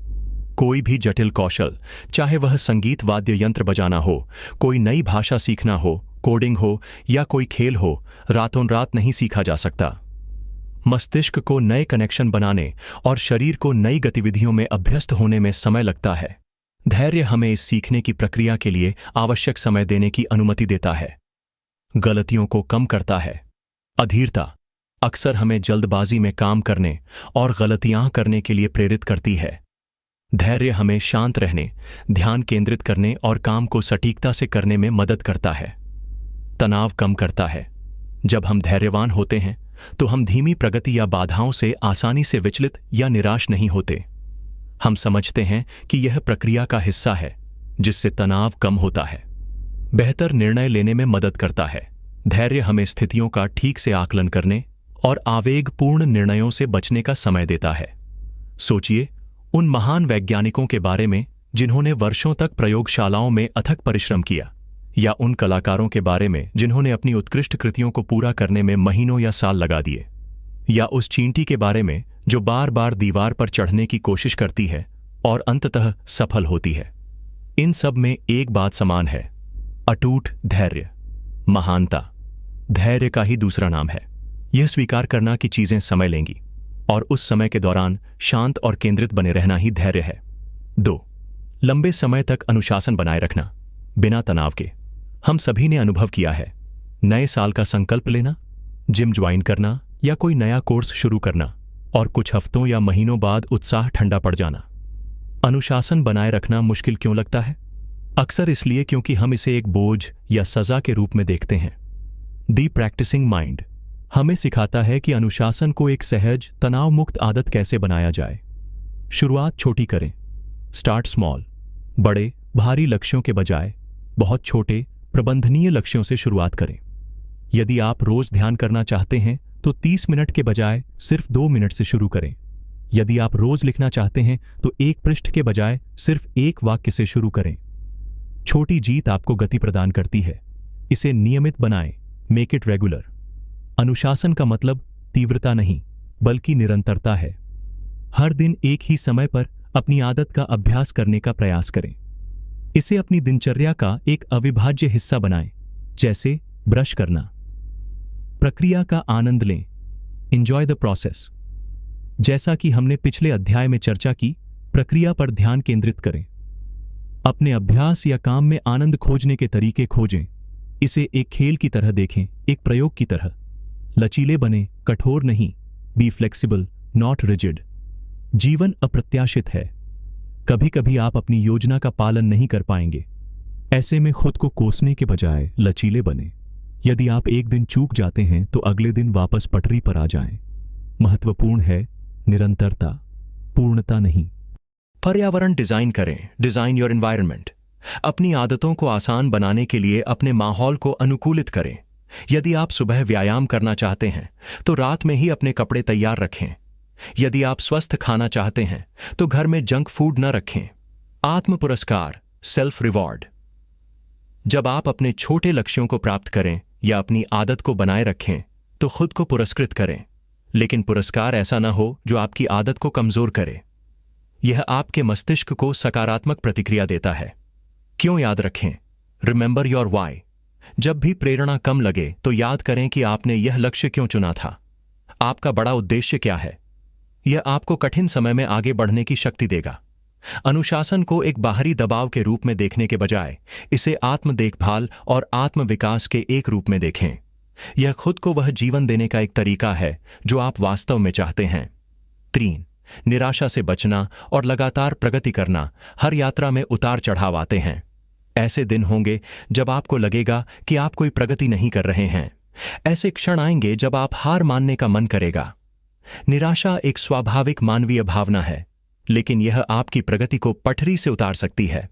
Speaker 1: कोई भी जटिल कौशल, चाहे वह संगीत वाद्य यंत्र बजाना हो, कोई नई भाषा सीखना हो, कोडिंग हो या कोई खेल हो, रातों रात नहीं सीखा जा सकता। मस्तिष्क को नए कनेक्शन बनाने और शरीर को नई गतिविधियों में अभ्यस्त होने में समय लगता है। धैर्य हमें इस सीखने की प्रक्रिया के लिए आवश्यक समय देने की अनुमति देता है। गलतियों को कम करता है। अधीरता अक्सर हमें जल्दबाजी में काम करने और गलतियां करने के लिए प्रेरित करती है। धैर्य हमें शांत रहने, ध्यान केंद्रित करने और काम को सटीकता से करने में मदद करता है। तनाव कम करता है। जब हम धैर्यवान होते हैं तो हम धीमी प्रगति या बाधाओं से आसानी से विचलित या निराश नहीं होते। हम समझते हैं कि यह प्रक्रिया का हिस्सा है, जिससे तनाव कम होता है। बेहतर निर्णय लेने में मदद करता है। धैर्य हमें स्थितियों का ठीक से आकलन करने और आवेगपूर्ण निर्णयों से बचने का समय देता है। सोचिए उन महान वैज्ञानिकों के बारे में जिन्होंने वर्षों तक प्रयोगशालाओं में अथक परिश्रम किया, या उन कलाकारों के बारे में जिन्होंने अपनी उत्कृष्ट कृतियों को पूरा करने में महीनों या साल लगा दिए, या उस चींटी के बारे में जो बार बार दीवार पर चढ़ने की कोशिश करती है और अंततः सफल होती है। इन सब में एक बात समान है: अटूट धैर्य। महानता धैर्य का ही दूसरा नाम है। यह स्वीकार करना कि चीजें समय लेंगी और उस समय के दौरान शांत और केंद्रित बने रहना ही धैर्य है। 2. लंबे समय तक अनुशासन बनाए रखना बिना तनाव के। हम सभी ने अनुभव किया है, नए साल का संकल्प लेना, जिम ज्वाइन करना या कोई नया कोर्स शुरू करना, और कुछ हफ्तों या महीनों बाद उत्साह ठंडा पड़ जाना। अनुशासन बनाए रखना मुश्किल क्यों लगता है? अक्सर इसलिए क्योंकि हम इसे एक बोझ या सजा के रूप में देखते हैं। दी प्रैक्टिसिंग माइंड हमें सिखाता है कि अनुशासन को एक सहज, तनाव मुक्त आदत कैसे बनाया जाए। शुरुआत छोटी करें। Start small. बड़े, भारी लक्ष्यों के बजाय बहुत छोटे, प्रबंधनीय लक्ष्यों से शुरुआत करें। यदि आप रोज ध्यान करना चाहते हैं तो 30 मिनट के बजाय सिर्फ 2 मिनट से शुरू करें। यदि आप रोज लिखना चाहते हैं तो 1 पृष्ठ के बजाय सिर्फ 1 वाक्य से शुरू करें। छोटी जीत आपको गति प्रदान करती है। इसे नियमित बनाएं। Make it regular. अनुशासन का मतलब तीव्रता नहीं, बल्कि निरंतरता है। हर दिन एक ही समय पर अपनी आदत का अभ्यास करने का प्रयास करें। इसे अपनी दिनचर्या का एक अविभाज्य हिस्सा बनाएं, जैसे ब्रश करना। प्रक्रिया का आनंद लें। Enjoy the process. जैसा कि हमने पिछले अध्याय में चर्चा की, प्रक्रिया पर ध्यान केंद्रित करें। अपने अभ्यास या काम में आनंद खोजने के तरीके खोजें। इसे एक खेल की तरह देखें, एक प्रयोग की तरह। लचीले बने, कठोर नहीं। Be flexible, not rigid. जीवन अप्रत्याशित है। कभी कभी आप अपनी योजना का पालन नहीं कर पाएंगे। ऐसे में खुद को कोसने के बजाय लचीले बने। यदि आप एक दिन चूक जाते हैं तो अगले दिन वापस पटरी पर आ जाएं। महत्वपूर्ण है निरंतरता, पूर्णता नहीं। पर्यावरण डिजाइन करें। Design your environment. अपनी आदतों को आसान बनाने के लिए अपने माहौल को अनुकूलित करें। यदि आप सुबह व्यायाम करना चाहते हैं तो रात में ही अपने कपड़े तैयार रखें। यदि आप स्वस्थ खाना चाहते हैं तो घर में जंक फूड न रखें। आत्म पुरस्कार, सेल्फ रिवॉर्ड। जब आप अपने छोटे लक्ष्यों को प्राप्त करें या अपनी आदत को बनाए रखें तो खुद को पुरस्कृत करें, लेकिन पुरस्कार ऐसा न हो जो आपकी आदत को कमजोर करे। यह आपके मस्तिष्क को सकारात्मक प्रतिक्रिया देता है। क्यों याद रखें? Remember your why. जब भी प्रेरणा कम लगे तो याद करें कि आपने यह लक्ष्य क्यों चुना था। आपका बड़ा उद्देश्य क्या है? यह आपको कठिन समय में आगे बढ़ने की शक्ति देगा। अनुशासन को एक बाहरी दबाव के रूप में देखने के बजाय इसे आत्म देखभाल और आत्म विकास के एक रूप में देखें। यह खुद को वह जीवन देने का एक तरीका है जो आप वास्तव में चाहते हैं। 3. निराशा से बचना और लगातार प्रगति करना। हर यात्रा में उतार चढ़ाव आते हैं। ऐसे दिन होंगे जब आपको लगेगा कि आप कोई प्रगति नहीं कर रहे हैं। ऐसे क्षण आएंगे जब आप हार मानने का मन करेगा। निराशा एक स्वाभाविक मानवीय भावना है, लेकिन यह आपकी प्रगति को पटरी से उतार सकती है।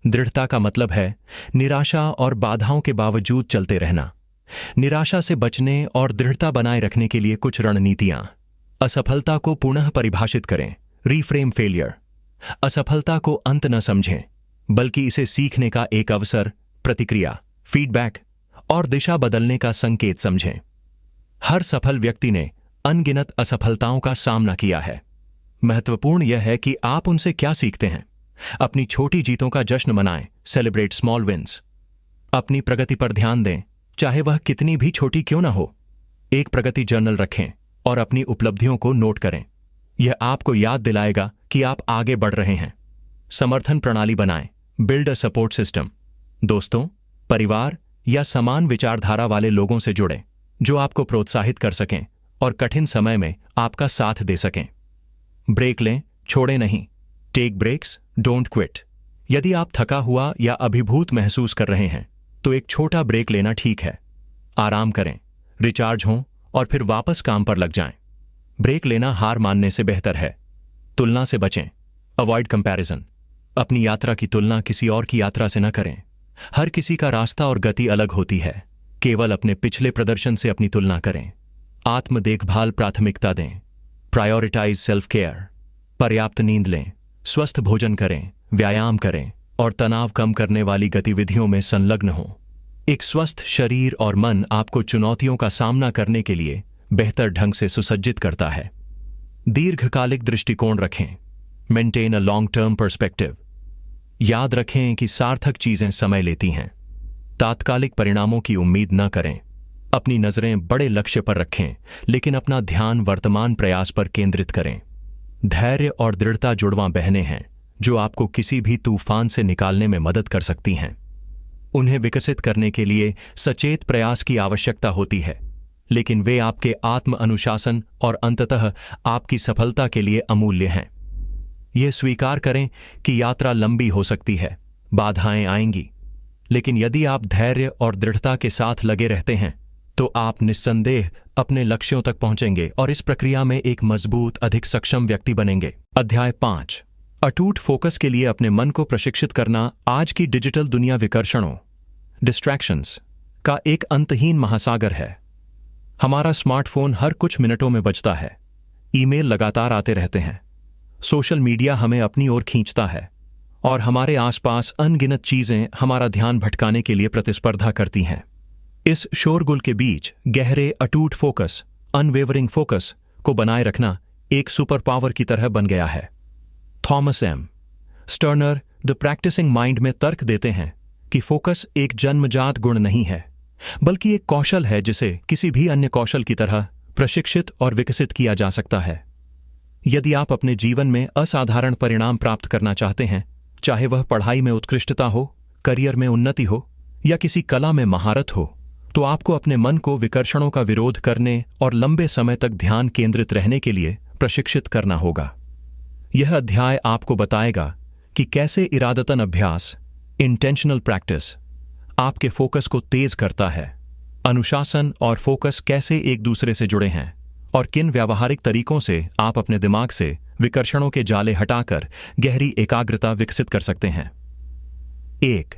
Speaker 1: दृढ़ता का मतलब है निराशा और बाधाओं के बावजूद चलते रहना। निराशा से बचने और दृढ़ता बनाए रखने के लिए कुछ रणनीतियां। असफलता को पुनः परिभाषित करें, रीफ्रेम फेलियर। असफलता को अंत न समझें, बल्कि इसे सीखने का एक अवसर, प्रतिक्रिया, फीडबैक और दिशा बदलने का संकेत समझें। हर सफल व्यक्ति ने अनगिनत असफलताओं का सामना किया है। महत्वपूर्ण यह है कि आप उनसे क्या सीखते हैं। अपनी छोटी जीतों का जश्न मनाएं, सेलिब्रेट स्मॉल विन्स। अपनी प्रगति पर ध्यान दें, चाहे वह कितनी भी छोटी क्यों ना हो। एक प्रगति जर्नल रखें और अपनी उपलब्धियों को नोट करें। यह आपको याद दिलाएगा कि आप आगे बढ़ रहे हैं। समर्थन प्रणाली बनाएं, बिल्ड अ सपोर्ट सिस्टम। दोस्तों, परिवार या समान विचारधारा वाले लोगों से जुड़ें, जो आपको प्रोत्साहित कर सकें और कठिन समय में आपका साथ दे सकें। ब्रेक लें, छोड़ें नहीं। Take breaks, don't quit. यदि आप थका हुआ या अभिभूत महसूस कर रहे हैं, तो एक छोटा ब्रेक लेना ठीक है। आराम करें, रिचार्ज हों और फिर वापस काम पर लग जाएं। ब्रेक लेना हार मानने से बेहतर है। तुलना से बचें, अवॉइड कंपैरिजन। अपनी यात्रा की तुलना किसी और की यात्रा से न करें। हर किसी का रास्ता और गति अलग होती है। केवल अपने पिछले प्रदर्शन से अपनी तुलना करें। आत्म देखभाल प्राथमिकता दें, प्रायोरिटाइज सेल्फ केयर। पर्याप्त नींद लें, स्वस्थ भोजन करें, व्यायाम करें और तनाव कम करने वाली गतिविधियों में संलग्न हों। एक स्वस्थ शरीर और मन आपको चुनौतियों का सामना करने के लिए बेहतर ढंग से सुसज्जित करता है। दीर्घकालिक दृष्टिकोण रखें, maintain a long term perspective. याद रखें कि सार्थक चीजें समय लेती हैं। तात्कालिक परिणामों की उम्मीद न करें। अपनी नजरें बड़े लक्ष्य पर रखें, लेकिन अपना ध्यान वर्तमान प्रयास पर केंद्रित करें। धैर्य और दृढ़ता जुड़वां बहनें हैं, जो आपको किसी भी तूफान से निकालने में मदद कर सकती हैं। उन्हें विकसित करने के लिए सचेत प्रयास की आवश्यकता होती है, लेकिन वे आपके आत्म अनुशासन और अंततः आपकी सफलता के लिए अमूल्य हैं। यह स्वीकार करें कि यात्रा लंबी हो सकती है, बाधाएं आएंगी, लेकिन यदि आप धैर्य और दृढ़ता के साथ लगे रहते हैं, तो आप निस्संदेह अपने लक्ष्यों तक पहुंचेंगे और इस प्रक्रिया में एक मजबूत, अधिक सक्षम व्यक्ति बनेंगे। अध्याय 5, अटूट फोकस के लिए अपने मन को प्रशिक्षित करना। आज की डिजिटल दुनिया विकर्षणों, डिस्ट्रैक्शंस का एक अंतहीन महासागर है। हमारा स्मार्टफोन हर कुछ मिनटों में बजता है, ईमेल लगातार आते रहते हैं, सोशल मीडिया हमें अपनी ओर खींचता है और हमारे आसपास अनगिनत चीजें हमारा ध्यान भटकाने के लिए प्रतिस्पर्धा करती हैं। इस शोरगुल के बीच गहरे, अटूट फोकस, अनवेवरिंग फोकस को बनाए रखना एक सुपर पावर की तरह बन गया है। Thomas M Sterner the practicing mind में तर्क देते हैं कि फोकस एक जन्मजात गुण नहीं है, बल्कि एक कौशल है जिसे किसी भी अन्य कौशल की तरह प्रशिक्षित और विकसित किया जा सकता है। यदि आप अपने जीवन में असाधारण परिणाम प्राप्त करना चाहते हैं, चाहे वह पढ़ाई में उत्कृष्टता हो, करियर में उन्नति हो या किसी कला में महारत हो, तो आपको अपने मन को विकर्षणों का विरोध करने और लंबे समय तक ध्यान केंद्रित रहने के लिए प्रशिक्षित करना होगा। यह अध्याय आपको बताएगा कि कैसे इरादतन अभ्यास, इंटेंशनल प्रैक्टिस, आपके फोकस को तेज करता है। अनुशासन और फोकस कैसे एक दूसरे से जुड़े हैं और किन व्यावहारिक तरीकों से आप अपने दिमाग से विकर्षणों के जाले हटाकर गहरी एकाग्रता विकसित कर सकते हैं। 1.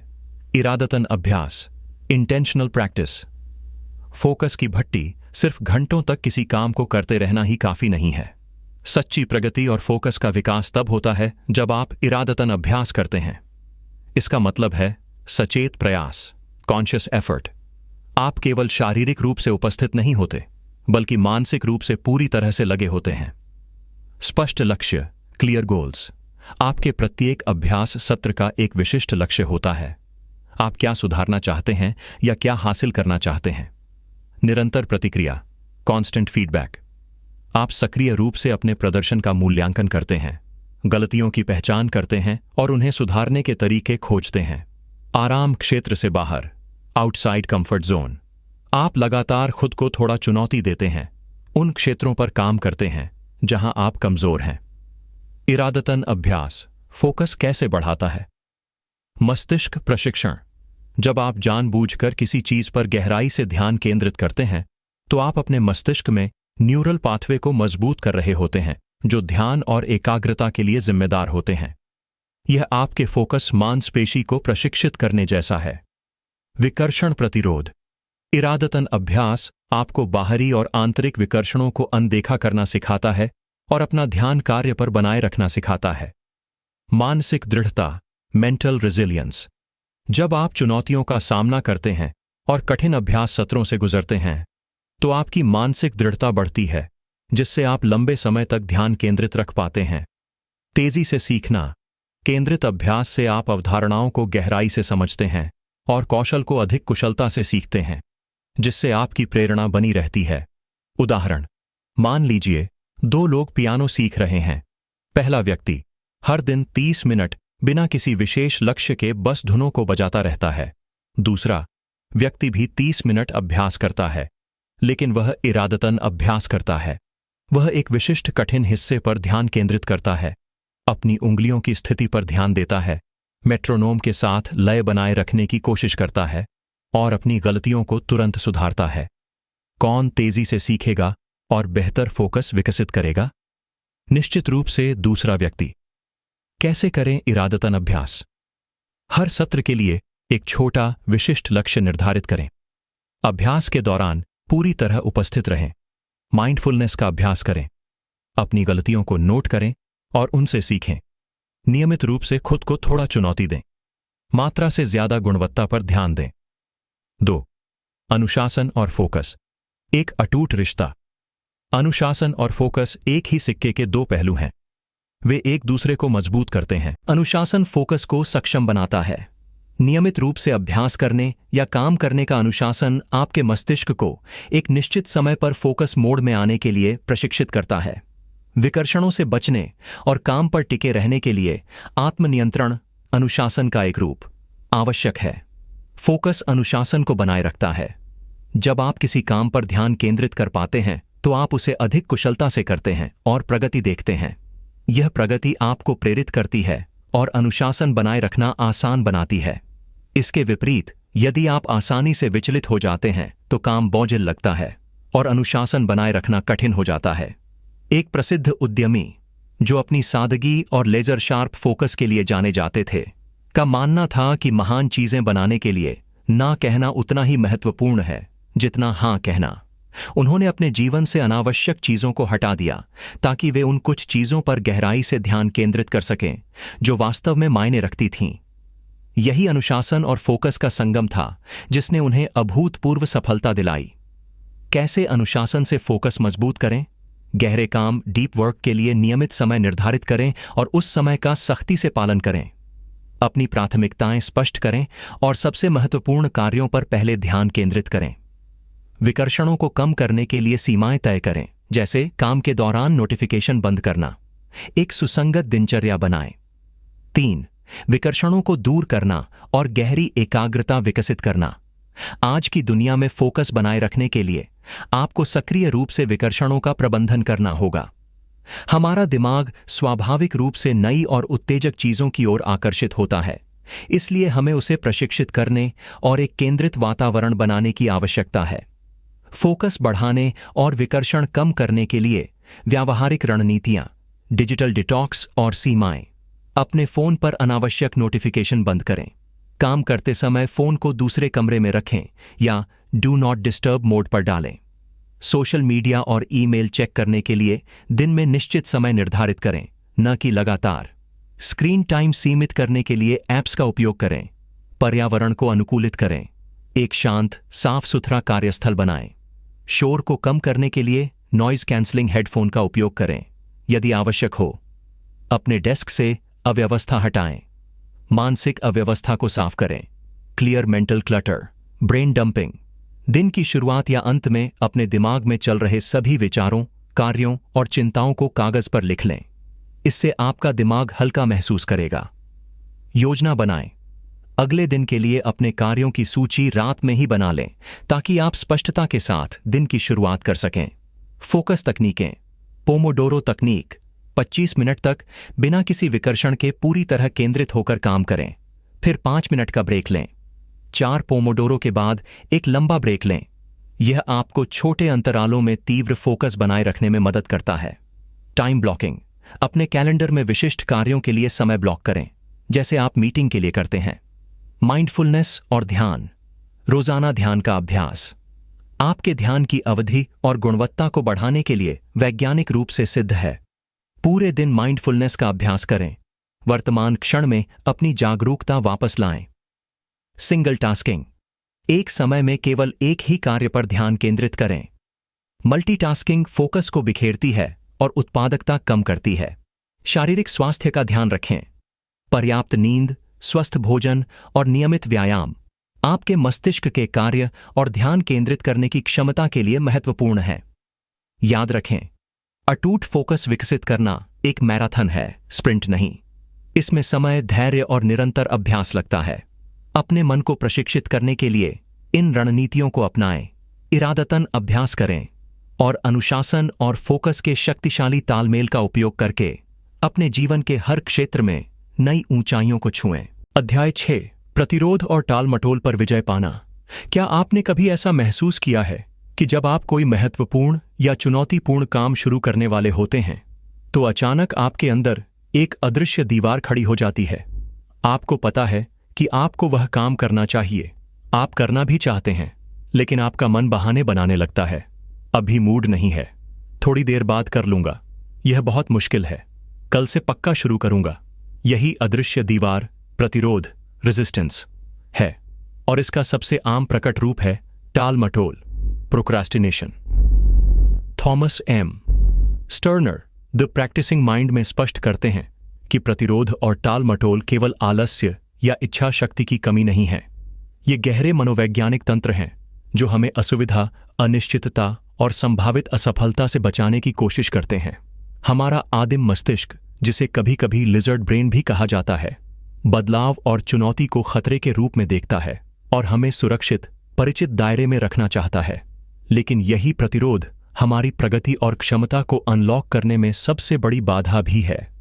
Speaker 1: इरादतन अभ्यास, इंटेंशनल प्रैक्टिस। फोकस की भट्टी सिर्फ घंटों तक किसी काम को करते रहना ही काफी नहीं है। सच्ची प्रगति और फोकस का विकास तब होता है जब आप इरादतन अभ्यास करते हैं। इसका मतलब है सचेत प्रयास, कॉन्शियस एफर्ट। आप केवल शारीरिक रूप से उपस्थित नहीं होते, बल्कि मानसिक रूप से पूरी तरह से लगे होते हैं। स्पष्ट लक्ष्य, क्लियर गोल्स। आपके प्रत्येक अभ्यास सत्र का एक विशिष्ट लक्ष्य होता है। आप क्या सुधारना चाहते हैं या क्या हासिल करना चाहते हैं। निरंतर प्रतिक्रिया, कांस्टेंट फीडबैक। आप सक्रिय रूप से अपने प्रदर्शन का मूल्यांकन करते हैं, गलतियों की पहचान करते हैं और उन्हें सुधारने के तरीके खोजते हैं। आराम क्षेत्र से बाहर, आउटसाइड कंफर्ट जोन। आप लगातार खुद को थोड़ा चुनौती देते हैं, उन क्षेत्रों पर काम करते हैं जहां आप कमजोर हैं। इरादतन अभ्यास फोकस कैसे बढ़ाता है। मस्तिष्क प्रशिक्षण। जब आप जानबूझकर किसी चीज पर गहराई से ध्यान केंद्रित करते हैं, तो आप अपने मस्तिष्क में न्यूरल पाथवे को मजबूत कर रहे होते हैं जो ध्यान और एकाग्रता के लिए जिम्मेदार होते हैं। यह आपके फोकस मांसपेशी को प्रशिक्षित करने जैसा है। विकर्षण प्रतिरोध। इरादतन अभ्यास आपको बाहरी और आंतरिक विकर्षणों को अनदेखा करना सिखाता है और अपना ध्यान कार्य पर बनाए रखना सिखाता है। मानसिक दृढ़ता, मेंटल रेजिलियंस। जब आप चुनौतियों का सामना करते हैं और कठिन अभ्यास सत्रों से गुजरते हैं तो आपकी मानसिक दृढ़ता बढ़ती है, जिससे आप लंबे समय तक ध्यान केंद्रित रख पाते हैं। तेजी से सीखना। केंद्रित अभ्यास से आप अवधारणाओं को गहराई से समझते हैं और कौशल को अधिक कुशलता से सीखते हैं, जिससे आपकी प्रेरणा बनी रहती है। उदाहरण, मान लीजिए 2 लोग पियानो सीख रहे हैं। पहला व्यक्ति हर दिन 30 मिनट बिना किसी विशेष लक्ष्य के बस धुनों को बजाता रहता है। दूसरा व्यक्ति भी 30 मिनट अभ्यास करता है, लेकिन वह इरादतन अभ्यास करता है। वह एक विशिष्ट कठिन हिस्से पर ध्यान केंद्रित करता है, अपनी उंगलियों की स्थिति पर ध्यान देता है, मेट्रोनोम के साथ लय बनाए रखने की कोशिश करता है और अपनी गलतियों को तुरंत सुधारता है। कौन तेजी से सीखेगा और बेहतर फोकस विकसित करेगा? निश्चित रूप से दूसरा व्यक्ति। कैसे करें इरादतन अभ्यास? हर सत्र के लिए एक छोटा विशिष्ट लक्ष्य निर्धारित करें। अभ्यास के दौरान पूरी तरह उपस्थित रहें। माइंडफुलनेस का अभ्यास करें। अपनी गलतियों को नोट करें और उनसे सीखें। नियमित रूप से खुद को थोड़ा चुनौती दें। मात्रा से ज्यादा गुणवत्ता पर ध्यान दें। 2. अनुशासन और फोकस। एक अटूट रिश्ता। अनुशासन और फोकस एक ही सिक्के के 2 पहलू हैं। वे एक दूसरे को मजबूत करते हैं। अनुशासन फोकस को सक्षम बनाता है। नियमित रूप से अभ्यास करने या काम करने का अनुशासन आपके मस्तिष्क को एक निश्चित समय पर फोकस मोड में आने के लिए प्रशिक्षित करता है। विकर्षणों से बचने और काम पर टिके रहने के लिए आत्मनियंत्रण अनुशासन का एक रूप आवश्यक है। फोकस अनुशासन को बनाए रखता है। जब आप किसी काम पर ध्यान केंद्रित कर पाते हैं तो आप उसे अधिक कुशलता से करते हैं और प्रगति देखते हैं। यह प्रगति आपको प्रेरित करती है और अनुशासन बनाए रखना आसान बनाती है। इसके विपरीत, यदि आप आसानी से विचलित हो जाते हैं तो काम बोझिल लगता है और अनुशासन बनाए रखना कठिन हो जाता है। एक प्रसिद्ध उद्यमी जो अपनी सादगी और लेजर शार्प फोकस के लिए जाने जाते थे, का मानना था कि महान चीजें बनाने के लिए ना कहना उतना ही महत्वपूर्ण है जितना हां कहना। उन्होंने अपने जीवन से अनावश्यक चीजों को हटा दिया ताकि वे उन कुछ चीजों पर गहराई से ध्यान केंद्रित कर सकें जो वास्तव में मायने रखती थीं। यही अनुशासन और फोकस का संगम था जिसने उन्हें अभूतपूर्व सफलता दिलाई। कैसे अनुशासन से फोकस मजबूत करें? गहरे काम, डीप वर्क के लिए नियमित समय निर्धारित करें और उस समय का सख्ती से पालन करें। अपनी प्राथमिकताएं स्पष्ट करें और सबसे महत्वपूर्ण कार्यों पर पहले ध्यान केंद्रित करें। विकर्षणों को कम करने के लिए सीमाएं तय करें, जैसे काम के दौरान नोटिफिकेशन बंद करना। एक सुसंगत दिनचर्या बनाएं। 3. विकर्षणों को दूर करना और गहरी एकाग्रता विकसित करना। आज की दुनिया में फोकस बनाए रखने के लिए आपको सक्रिय रूप से विकर्षणों का प्रबंधन करना होगा। हमारा दिमाग स्वाभाविक रूप से नई और उत्तेजक चीजों की ओर आकर्षित होता है, इसलिए हमें उसे प्रशिक्षित करने और एक केंद्रित वातावरण बनाने की आवश्यकता है। फोकस बढ़ाने और विकर्षण कम करने के लिए व्यावहारिक रणनीतियां, डिजिटल डिटॉक्स और सीमाएं। अपने फोन पर अनावश्यक नोटिफिकेशन बंद करें। काम करते समय फोन को दूसरे कमरे में रखें या डू नॉट डिस्टर्ब मोड पर डालें। सोशल मीडिया और ईमेल चेक करने के लिए दिन में निश्चित समय निर्धारित करें, न कि लगातार। स्क्रीन टाइम सीमित करने के लिए ऐप्स का उपयोग करें। पर्यावरण को अनुकूलित करें। एक शांत, साफ सुथरा कार्यस्थल बनाएं। शोर को कम करने के लिए नॉइज कैंसलिंग हेडफोन का उपयोग करें यदि आवश्यक हो। अपने डेस्क से अव्यवस्था हटाएं। मानसिक अव्यवस्था को साफ करें। Clear mental clutter, brain dumping. दिन की शुरुआत या अंत में अपने दिमाग में चल रहे सभी विचारों, कार्यों और चिंताओं को कागज पर लिख लें। इससे आपका दिमाग हल्का महसूस करेगा। योजना बनाएं। अगले दिन के लिए अपने कार्यों की सूची रात में ही बना लें ताकि आप स्पष्टता के साथ दिन की शुरुआत कर सकें। फोकस तकनीकें। पोमोडोरो तकनीक। 25 मिनट तक बिना किसी विकर्षण के पूरी तरह केंद्रित होकर काम करें, फिर 5 मिनट का ब्रेक लें। 4 पोमोडोरो के बाद एक लंबा ब्रेक लें। यह आपको छोटे अंतरालों में तीव्र फोकस बनाए रखने में मदद करता है। Time blocking. अपने कैलेंडर में विशिष्ट कार्यों के लिए समय ब्लॉक करें, जैसे आप मीटिंग के लिए करते हैं। माइंडफुलनेस और ध्यान। रोजाना ध्यान का अभ्यास आपके ध्यान की अवधि और गुणवत्ता को बढ़ाने के लिए वैज्ञानिक रूप से सिद्ध है। पूरे दिन माइंडफुलनेस का अभ्यास करें। वर्तमान क्षण में अपनी जागरूकता वापस लाएं। Single tasking. एक समय में केवल एक ही कार्य पर ध्यान केंद्रित करें। मल्टीटास्किंग फोकस को बिखेरती है और उत्पादकता कम करती है। शारीरिक स्वास्थ्य का ध्यान रखें। पर्याप्त नींद, स्वस्थ भोजन और नियमित व्यायाम आपके मस्तिष्क के कार्य और ध्यान केंद्रित करने की क्षमता के लिए महत्वपूर्ण है। याद रखें, अटूट फोकस विकसित करना एक मैराथन है, स्प्रिंट नहीं। इसमें समय, धैर्य और निरंतर अभ्यास लगता है। अपने मन को प्रशिक्षित करने के लिए इन रणनीतियों को अपनाएं, इरादतन अभ्यास करें और अनुशासन और फोकस के शक्तिशाली तालमेल का उपयोग करके अपने जीवन के हर क्षेत्र में नई ऊंचाइयों को छुएं। अध्याय 6, प्रतिरोध और टालमटोल पर विजय पाना। क्या आपने कभी ऐसा महसूस किया है कि जब आप कोई महत्वपूर्ण या चुनौतीपूर्ण काम शुरू करने वाले होते हैं तो अचानक आपके अंदर एक अदृश्य दीवार खड़ी हो जाती है? आपको पता है कि आपको वह काम करना चाहिए, आप करना भी चाहते हैं, लेकिन आपका मन बहाने बनाने लगता है। अभी मूड नहीं है, थोड़ी देर बाद कर लूंगा, यह बहुत मुश्किल है, कल से पक्का शुरू करूंगा। यही अदृश्य दीवार, प्रतिरोध, रेजिस्टेंस है, और इसका सबसे आम प्रकट रूप है टालमटोल, procrastination. Thomas M Sterner the practicing mind में स्पष्ट करते हैं कि प्रतिरोध और टालमटोल केवल आलस्य या इच्छा शक्ति की कमी नहीं है। ये गहरे मनोवैज्ञानिक तंत्र हैं जो हमें असुविधा, अनिश्चितता और संभावित असफलता से बचाने की कोशिश करते हैं। हमारा आदिम मस्तिष्क, जिसे कभी कभी लिजर्ड ब्रेन भी कहा जाता है, बदलाव और चुनौती को खतरे के रूप में देखता है और हमें सुरक्षित, परिचित दायरे में रखना चाहता है। लेकिन यही प्रतिरोध हमारी प्रगति और क्षमता को अनलॉक करने में सबसे बड़ी बाधा भी है।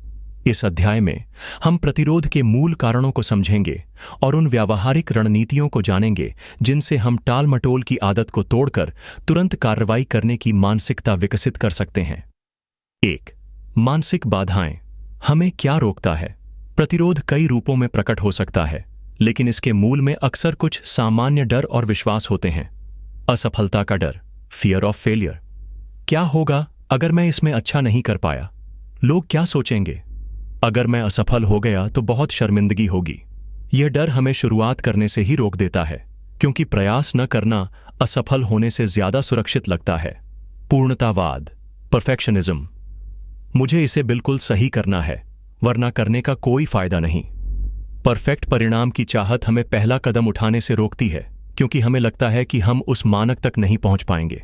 Speaker 1: इस अध्याय में हम प्रतिरोध के मूल कारणों को समझेंगे और उन व्यावहारिक रणनीतियों को जानेंगे जिनसे हम टालमटोल की आदत को तोड़कर तुरंत कार्रवाई करने की मानसिकता विकसित कर सकते हैं। 1. मानसिक बाधाएं। हमें क्या रोकता है? प्रतिरोध कई रूपों में प्रकट हो सकता है, लेकिन इसके मूल में अक्सर कुछ सामान्य डर और विश्वास होते हैं। असफलता का डर, फियर ऑफ फेलियर। क्या होगा अगर मैं इसमें अच्छा नहीं कर पाया? लोग क्या सोचेंगे? अगर मैं असफल हो गया तो बहुत शर्मिंदगी होगी। यह डर हमें शुरुआत करने से ही रोक देता है, क्योंकि प्रयास न करना असफल होने से ज्यादा सुरक्षित लगता है। पूर्णतावाद, परफेक्शनिज्म। मुझे इसे बिल्कुल सही करना है, वरना करने का कोई फायदा नहीं। परफेक्ट परिणाम की चाहत हमें पहला कदम उठाने से रोकती है, क्योंकि हमें लगता है कि हम उस मानक तक नहीं पहुंच पाएंगे।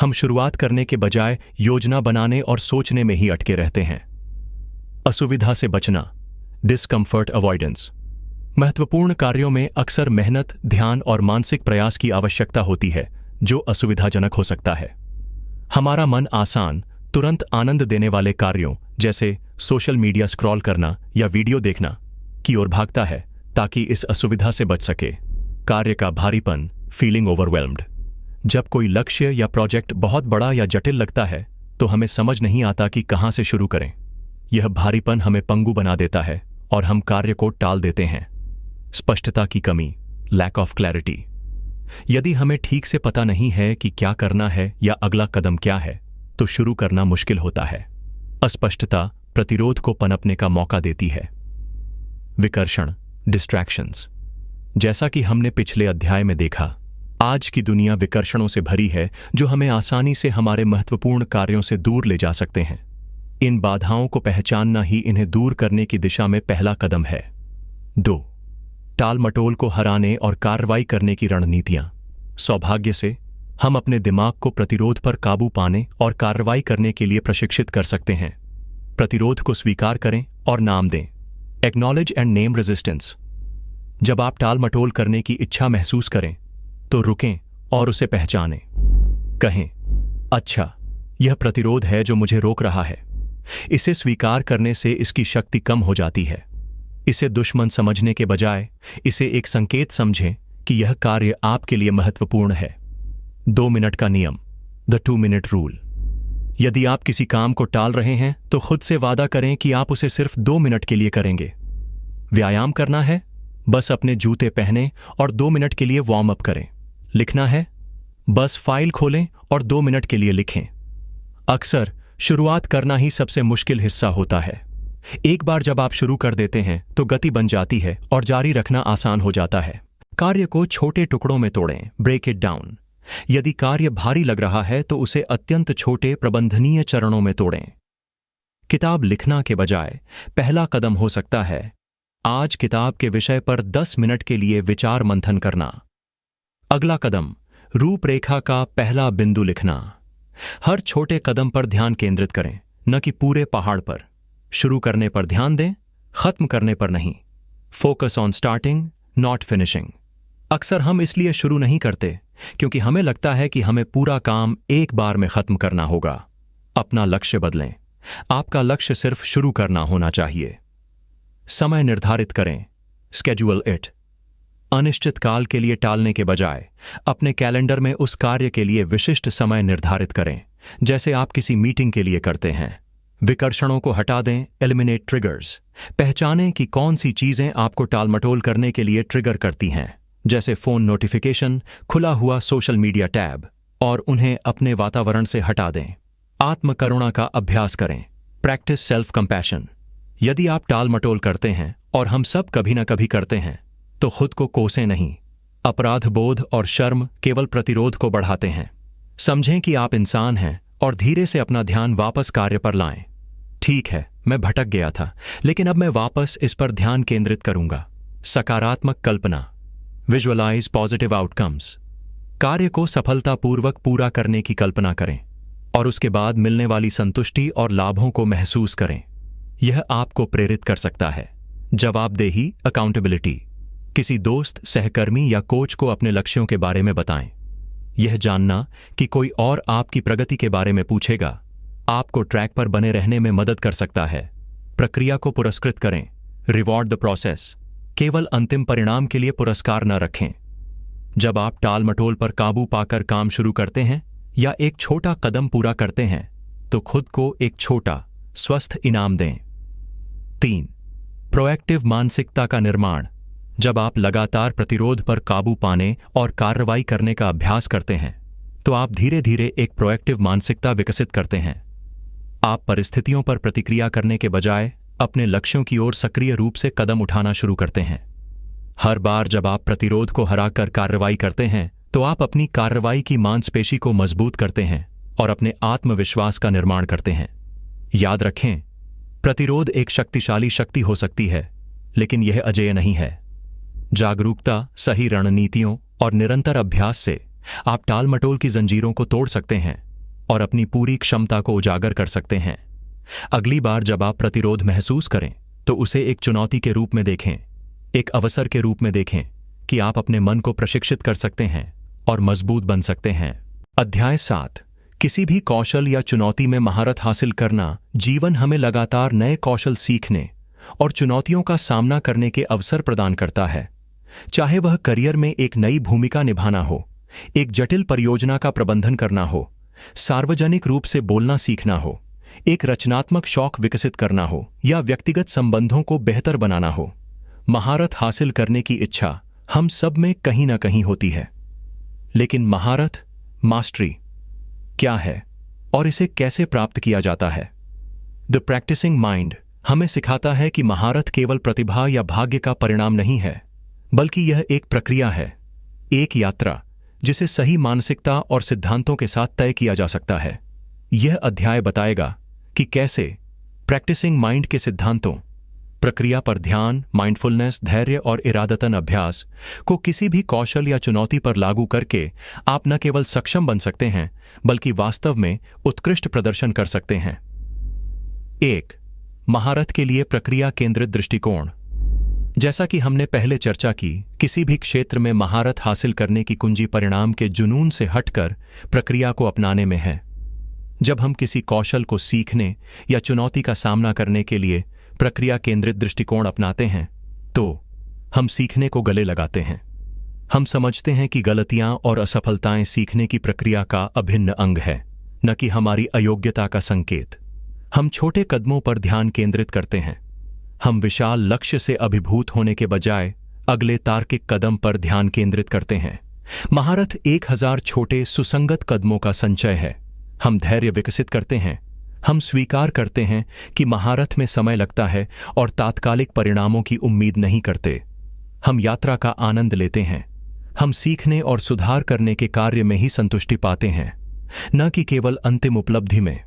Speaker 1: हम शुरुआत करने के बजाय योजना बनाने और सोचने में ही अटके रहते हैं। असुविधा से बचना, डिस्कम्फर्ट अवॉइडेंस। महत्वपूर्ण कार्यों में अक्सर मेहनत, ध्यान और मानसिक प्रयास की आवश्यकता होती है, जो असुविधाजनक हो सकता है। हमारा मन आसान, तुरंत आनंद देने वाले कार्यों जैसे सोशल मीडिया स्क्रॉल करना या वीडियो देखना की ओर भागता है, ताकि इस असुविधा से बच सके। कार्य का भारीपन, फीलिंग ओवरवेल्म्ड। जब कोई लक्ष्य या प्रोजेक्ट बहुत बड़ा या जटिल लगता है तो हमें समझ नहीं आता कि कहां से शुरू करें। यह भारीपन हमें पंगु बना देता है और हम कार्य को टाल देते हैं। स्पष्टता की कमी, लैक ऑफ क्लैरिटी। यदि हमें ठीक से पता नहीं है कि क्या करना है या अगला कदम क्या है, तो शुरू करना मुश्किल होता है। अस्पष्टता प्रतिरोध को पनपने का मौका देती है। विकर्षण, डिस्ट्रैक्शंस। जैसा कि हमने पिछले अध्याय में देखा, आज की दुनिया विकर्षणों से भरी है जो हमें आसानी से हमारे महत्वपूर्ण कार्यों से दूर ले जा सकते हैं। इन बाधाओं को पहचानना ही इन्हें दूर करने की दिशा में पहला कदम है। 2. टालमटोल को हराने और कार्रवाई करने की रणनीतियां। सौभाग्य से हम अपने दिमाग को प्रतिरोध पर काबू पाने और कार्रवाई करने के लिए प्रशिक्षित कर सकते हैं। प्रतिरोध को स्वीकार करें और नाम दें। Acknowledge and name resistance. जब आप टालमटोल करने की इच्छा महसूस करें तो रुकें और उसे पहचानें। कहें, अच्छा, यह प्रतिरोध है जो मुझे रोक रहा है। इसे स्वीकार करने से इसकी शक्ति कम हो जाती है। इसे दुश्मन समझने के बजाय इसे एक संकेत समझें कि यह कार्य आपके लिए महत्वपूर्ण है। 2 मिनट का नियम, द 2 मिनट रूल। यदि आप किसी काम को टाल रहे हैं तो खुद से वादा करें कि आप उसे सिर्फ 2 मिनट के लिए करेंगे। व्यायाम करना है, बस अपने जूते पहनें और 2 मिनट के लिए वार्म अप करें। लिखना है, बस फाइल खोलें और 2 मिनट के लिए लिखें। अक्सर शुरुआत करना ही सबसे मुश्किल हिस्सा होता है। एक बार जब आप शुरू कर देते हैं तो गति बन जाती है और जारी रखना आसान हो जाता है। कार्य को छोटे टुकड़ों में तोड़ें, ब्रेक इट डाउन। यदि कार्य भारी लग रहा है तो उसे अत्यंत छोटे प्रबंधनीय चरणों में तोड़ें। किताब लिखना के बजाय पहला कदम हो सकता है आज किताब के विषय पर 10 मिनट के लिए विचार मंथन करना। अगला कदम, रूपरेखा का पहला बिंदु लिखना। हर छोटे कदम पर ध्यान केंद्रित करें, न कि पूरे पहाड़ पर। शुरू करने पर ध्यान दें, खत्म करने पर नहीं। Focus on starting, not finishing. अक्सर हम इसलिए शुरू नहीं करते क्योंकि हमें लगता है कि हमें पूरा काम एक बार में खत्म करना होगा। अपना लक्ष्य बदलें। आपका लक्ष्य सिर्फ शुरू करना होना चाहिए। समय निर्धारित करें, स्केड्यूल इट। अनिश्चित काल के लिए टालने के बजाय अपने कैलेंडर में उस कार्य के लिए विशिष्ट समय निर्धारित करें, जैसे आप किसी मीटिंग के लिए करते हैं। विकर्षणों को हटा दें, एलिमिनेट ट्रिगर्स। पहचानें कि कौन सी चीजें आपको टालमटोल करने के लिए ट्रिगर करती हैं, जैसे फोन नोटिफिकेशन, खुला हुआ सोशल मीडिया टैब, और उन्हें अपने वातावरण से हटा दें। आत्मकरुणा का अभ्यास करें, प्रैक्टिस सेल्फ कंपैशन। यदि आप टालमटोल करते हैं, और हम सब कभी न कभी करते हैं, तो खुद को कोसें नहीं। अपराध बोध और शर्म केवल प्रतिरोध को बढ़ाते हैं। समझें कि आप इंसान हैं और धीरे से अपना ध्यान वापस कार्य पर लाएं। ठीक है, मैं भटक गया था, लेकिन अब मैं वापस इस पर ध्यान केंद्रित करूंगा। सकारात्मक कल्पना, विजुअलाइज पॉजिटिव आउटकम्स। कार्य को सफलतापूर्वक पूरा करने की कल्पना करें और उसके बाद मिलने वाली संतुष्टि और लाभों को महसूस करें। यह आपको प्रेरित कर सकता है। जवाबदेही, अकाउंटेबिलिटी। किसी दोस्त, सहकर्मी या कोच को अपने लक्ष्यों के बारे में बताएं। यह जानना कि कोई और आपकी प्रगति के बारे में पूछेगा, आपको ट्रैक पर बने रहने में मदद कर सकता है। प्रक्रिया को पुरस्कृत करें, रिवॉर्ड द प्रोसेस। केवल अंतिम परिणाम के लिए पुरस्कार न रखें। जब आप टाल मटोल पर काबू पाकर काम शुरू करते हैं या एक छोटा कदम पूरा करते हैं, तो खुद को एक छोटा, स्वस्थ इनाम दें। 3. प्रोएक्टिव मानसिकता का निर्माण। जब आप लगातार प्रतिरोध पर काबू पाने और कार्रवाई करने का अभ्यास करते हैं, तो आप धीरे धीरे एक प्रोएक्टिव मानसिकता विकसित करते हैं। आप परिस्थितियों पर प्रतिक्रिया करने के बजाय अपने लक्ष्यों की ओर सक्रिय रूप से कदम उठाना शुरू करते हैं। हर बार जब आप प्रतिरोध को हराकर कार्रवाई करते हैं, तो आप अपनी कार्रवाई की मांसपेशी को मजबूत करते हैं और अपने आत्मविश्वास का निर्माण करते हैं। याद रखें, प्रतिरोध एक शक्तिशाली शक्ति हो सकती है, लेकिन यह अजेय नहीं है। जागरूकता, सही रणनीतियों और निरंतर अभ्यास से आप टालमटोल की जंजीरों को तोड़ सकते हैं और अपनी पूरी क्षमता को उजागर कर सकते हैं। अगली बार जब आप प्रतिरोध महसूस करें, तो उसे एक चुनौती के रूप में देखें, एक अवसर के रूप में देखें कि आप अपने मन को प्रशिक्षित कर सकते हैं और मजबूत बन सकते हैं। अध्याय 7। किसी भी कौशल या चुनौती में महारत हासिल करना। जीवन हमें लगातार नए कौशल सीखने और चुनौतियों का सामना करने के अवसर प्रदान करता है। चाहे वह करियर में एक नई भूमिका निभाना हो, एक जटिल परियोजना का प्रबंधन करना हो, सार्वजनिक रूप से बोलना सीखना हो, एक रचनात्मक शौक विकसित करना हो या व्यक्तिगत संबंधों को बेहतर बनाना हो। महारत हासिल करने की इच्छा हम सब में कहीं ना कहीं होती है। लेकिन महारत, मास्टरी क्या है और इसे कैसे प्राप्त किया जाता है? द प्रैक्टिसिंग माइंड हमें सिखाता है कि महारत केवल प्रतिभा या भाग्य का परिणाम नहीं है, बल्कि यह एक प्रक्रिया है, एक यात्रा जिसे सही मानसिकता और सिद्धांतों के साथ तय किया जा सकता है। यह अध्याय बताएगा कि कैसे प्रैक्टिसिंग माइंड के सिद्धांतों, प्रक्रिया पर ध्यान, माइंडफुलनेस, धैर्य और इरादतन अभ्यास को किसी भी कौशल या चुनौती पर लागू करके आप न केवल सक्षम बन सकते हैं, बल्कि वास्तव में उत्कृष्ट प्रदर्शन कर सकते हैं। 1. महारत के लिए प्रक्रिया केंद्रित दृष्टिकोण। जैसा कि हमने पहले चर्चा की, किसी भी क्षेत्र में महारत हासिल करने की कुंजी परिणाम के जुनून से हटकर प्रक्रिया को अपनाने में है। जब हम किसी कौशल को सीखने या चुनौती का सामना करने के लिए प्रक्रिया केंद्रित दृष्टिकोण अपनाते हैं, तो हम सीखने को गले लगाते हैं। हम समझते हैं कि गलतियां और असफलताएं सीखने की प्रक्रिया का अभिन्न अंग है, न कि हमारी अयोग्यता का संकेत। हम छोटे कदमों पर ध्यान केंद्रित करते हैं। हम विशाल लक्ष्य से अभिभूत होने के बजाय अगले तार्किक कदम पर ध्यान केंद्रित करते हैं। महारत 1000 छोटे सुसंगत कदमों का संचय है। हम धैर्य विकसित करते हैं। हम स्वीकार करते हैं कि महारत में समय लगता है और तात्कालिक परिणामों की उम्मीद नहीं करते। हम यात्रा का आनंद लेते हैं। हम सीखने और सुधार करने के कार्य में ही संतुष्टि पाते हैं, न कि केवल अंतिम उपलब्धि में।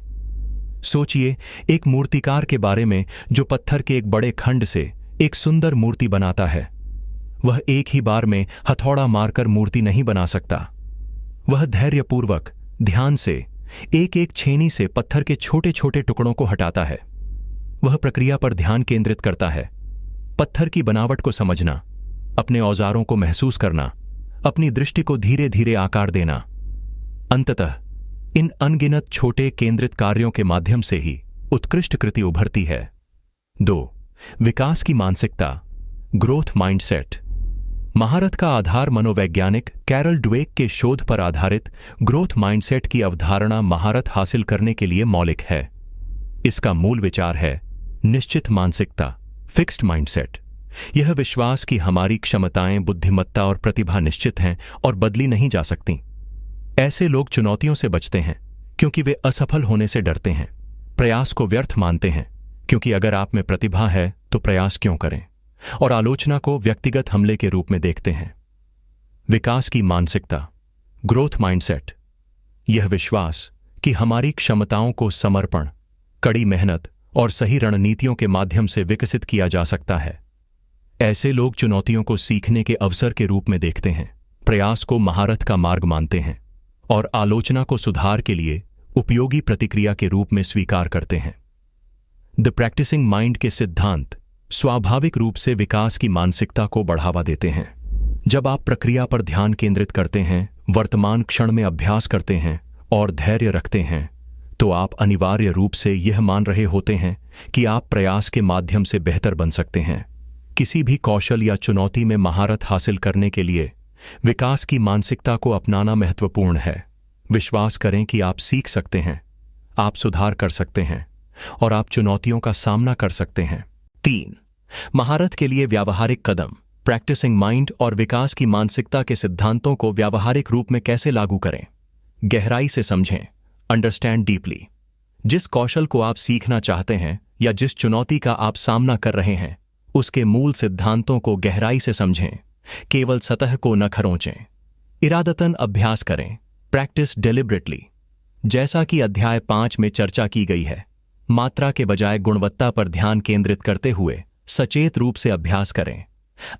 Speaker 1: सोचिए एक मूर्तिकार के बारे में जो पत्थर के एक बड़े खंड से एक सुंदर मूर्ति बनाता है। वह एक ही बार में हथौड़ा मारकर मूर्ति नहीं बना सकता। वह धैर्यपूर्वक, ध्यान से, एक एक छेनी से पत्थर के छोटे छोटे टुकड़ों को हटाता है। वह प्रक्रिया पर ध्यान केंद्रित करता है। पत्थर की बनावट को समझना, अपने औजारों को महसूस करना, अपनी दृष्टि को धीरे धीरे आकार देना। अंततः इन अनगिनत छोटे केंद्रित कार्यों के माध्यम से ही उत्कृष्ट कृति उभरती है। 2. विकास की मानसिकता, ग्रोथ माइंडसेट। महारत का आधार मनोवैज्ञानिक कैरल ड्वेक के शोध पर आधारित ग्रोथ माइंडसेट की अवधारणा महारत हासिल करने के लिए मौलिक है। इसका मूल विचार है निश्चित मानसिकता, फिक्स्ड माइंडसेट। यह विश्वास कि हमारी क्षमताएं, बुद्धिमत्ता और प्रतिभा निश्चित हैं और बदली नहीं जा सकती। ऐसे लोग चुनौतियों से बचते हैं क्योंकि वे असफल होने से डरते हैं। प्रयास को व्यर्थ मानते हैं क्योंकि अगर आप में प्रतिभा है तो प्रयास क्यों करें, और आलोचना को व्यक्तिगत हमले के रूप में देखते हैं। विकास की मानसिकता, ग्रोथ माइंडसेट। यह विश्वास कि हमारी क्षमताओं को समर्पण, कड़ी मेहनत और सही रणनीतियों के माध्यम से विकसित किया जा सकता है। ऐसे लोग चुनौतियों को सीखने के अवसर के रूप में देखते हैं, प्रयास को महारत का मार्ग मानते हैं और आलोचना को सुधार के लिए उपयोगी प्रतिक्रिया के रूप में स्वीकार करते हैं। द प्रैक्टिसिंग माइंड के सिद्धांत स्वाभाविक रूप से विकास की मानसिकता को बढ़ावा देते हैं। जब आप प्रक्रिया पर ध्यान केंद्रित करते हैं, वर्तमान क्षण में अभ्यास करते हैं और धैर्य रखते हैं, तो आप अनिवार्य रूप से यह मान रहे होते हैं कि आप प्रयास के माध्यम से बेहतर बन सकते हैं। किसी भी कौशल या चुनौती में महारत हासिल करने के लिए विकास की मानसिकता को अपनाना महत्वपूर्ण है। विश्वास करें कि आप सीख सकते हैं, आप सुधार कर सकते हैं और आप चुनौतियों का सामना कर सकते हैं। 3. महारत के लिए व्यावहारिक कदम, प्रैक्टिसिंग माइंड और विकास की मानसिकता के सिद्धांतों को व्यावहारिक रूप में कैसे लागू करें। गहराई से समझें, अंडरस्टैंड डीपली। जिस कौशल को आप सीखना चाहते हैं या जिस चुनौती का आप सामना कर रहे हैं, उसके मूल सिद्धांतों को गहराई से समझें, केवल सतह को न खरोंचें। इरादतन अभ्यास करें, प्रैक्टिस डेलिबरेटली। जैसा कि अध्याय 5 में चर्चा की गई है, मात्रा के बजाय गुणवत्ता पर ध्यान केंद्रित करते हुए सचेत रूप से अभ्यास करें।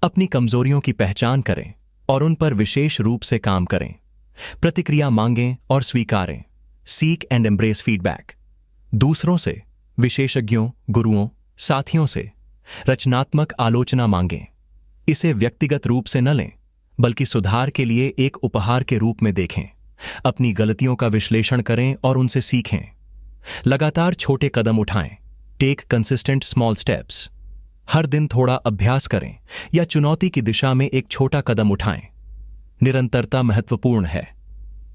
Speaker 1: अपनी कमजोरियों की पहचान करें और उन पर विशेष रूप से काम करें। प्रतिक्रिया मांगें और स्वीकारें। Seek and embrace feedback. दूसरों से, विशेषज्ञों, गुरुओं, साथियों से रचनात्मक आलोचना मांगें। इसे व्यक्तिगत रूप से न लें, बल्कि सुधार के लिए एक उपहार के रूप में देखें। अपनी गलतियों का विश्लेषण करें और उनसे सीखें। लगातार छोटे कदम उठाएं। Take consistent small steps. हर दिन थोड़ा अभ्यास करें या चुनौती की दिशा में एक छोटा कदम उठाएं। निरंतरता महत्वपूर्ण है।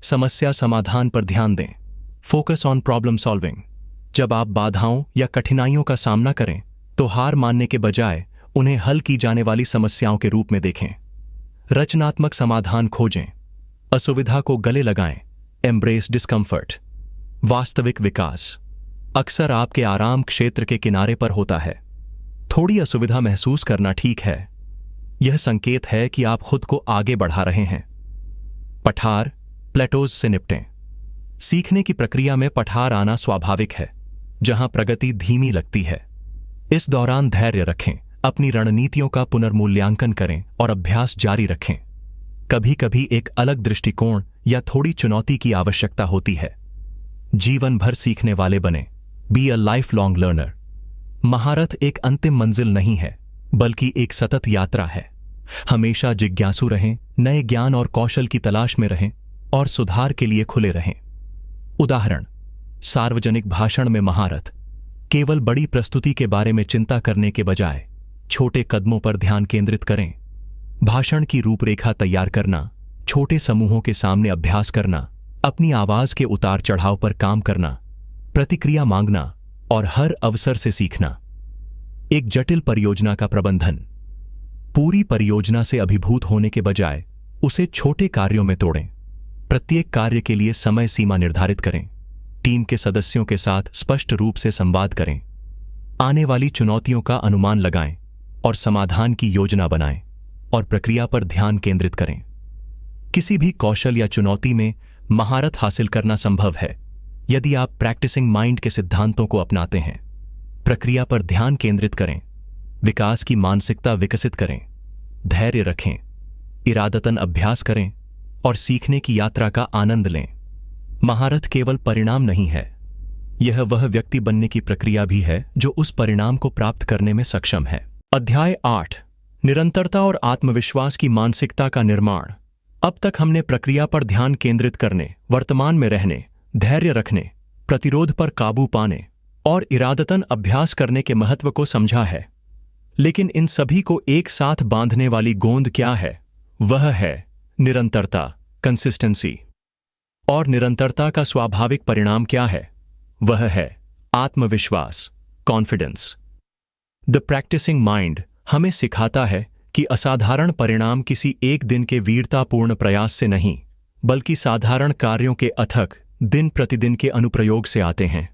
Speaker 1: समस्या समाधान पर ध्यान दें। Focus on problem solving. जब आप बाधाओं या कठिनाइयों का सामना करें तो हार मानने के बजाय उन्हें हल की जाने वाली समस्याओं के रूप में देखें। रचनात्मक समाधान खोजें। असुविधा को गले लगाएं। Embrace discomfort. वास्तविक विकास अक्सर आपके आराम क्षेत्र के किनारे पर होता है। थोड़ी असुविधा महसूस करना ठीक है। यह संकेत है कि आप खुद को आगे बढ़ा रहे हैं। पठार, प्लेटोज से निपटें। सीखने की प्रक्रिया में पठार आना स्वाभाविक है, जहां प्रगति धीमी लगती है। इस दौरान धैर्य रखें, अपनी रणनीतियों का पुनर्मूल्यांकन करें और अभ्यास जारी रखें। कभी कभी एक अलग दृष्टिकोण या थोड़ी चुनौती की आवश्यकता होती है। जीवन भर सीखने वाले बने। Be a life long learner. महारत एक अंतिम मंजिल नहीं है, बल्कि एक सतत यात्रा है। हमेशा जिज्ञासु रहें, नए ज्ञान और कौशल की तलाश में रहें और सुधार के लिए खुले रहें। उदाहरण, सार्वजनिक भाषण में महारत। केवल बड़ी प्रस्तुति के बारे में चिंता करने के बजाय छोटे कदमों पर ध्यान केंद्रित करें। भाषण की रूपरेखा तैयार करना, छोटे समूहों के सामने अभ्यास करना, अपनी आवाज के उतार चढ़ाव पर काम करना, प्रतिक्रिया मांगना और हर अवसर से सीखना। एक जटिल परियोजना का प्रबंधन। पूरी परियोजना से अभिभूत होने के बजाय उसे छोटे कार्यों में तोड़ें। प्रत्येक कार्य के लिए समय सीमा निर्धारित करें। टीम के सदस्यों के साथ स्पष्ट रूप से संवाद करें। आने वाली चुनौतियों का अनुमान लगाएं और समाधान की योजना बनाएं और प्रक्रिया पर ध्यान केंद्रित करें। किसी भी कौशल या चुनौती में महारत हासिल करना संभव है यदि आप प्रैक्टिसिंग माइंड के सिद्धांतों को अपनाते हैं। प्रक्रिया पर ध्यान केंद्रित करें, विकास की मानसिकता विकसित करें, धैर्य रखें, इरादतन अभ्यास करें और सीखने की यात्रा का आनंद लें। महारत केवल परिणाम नहीं है, यह वह व्यक्ति बनने की प्रक्रिया भी है जो उस परिणाम को प्राप्त करने में सक्षम है। अध्याय 8, निरंतरता और आत्मविश्वास की मानसिकता का निर्माण। अब तक हमने प्रक्रिया पर ध्यान केंद्रित करने, वर्तमान में रहने, धैर्य रखने, प्रतिरोध पर काबू पाने और इरादतन अभ्यास करने के महत्व को समझा है। लेकिन इन सभी को एक साथ बांधने वाली गोंद क्या है? वह है निरंतरता, कंसिस्टेंसी। और निरंतरता का स्वाभाविक परिणाम क्या है? वह है आत्मविश्वास, कॉन्फिडेंस। द प्रैक्टिसिंग माइंड हमें सिखाता है कि असाधारण परिणाम किसी एक दिन के वीरतापूर्ण प्रयास से नहीं, बल्कि साधारण कार्यों के अथक दिन प्रतिदिन के अनुप्रयोग से आते हैं।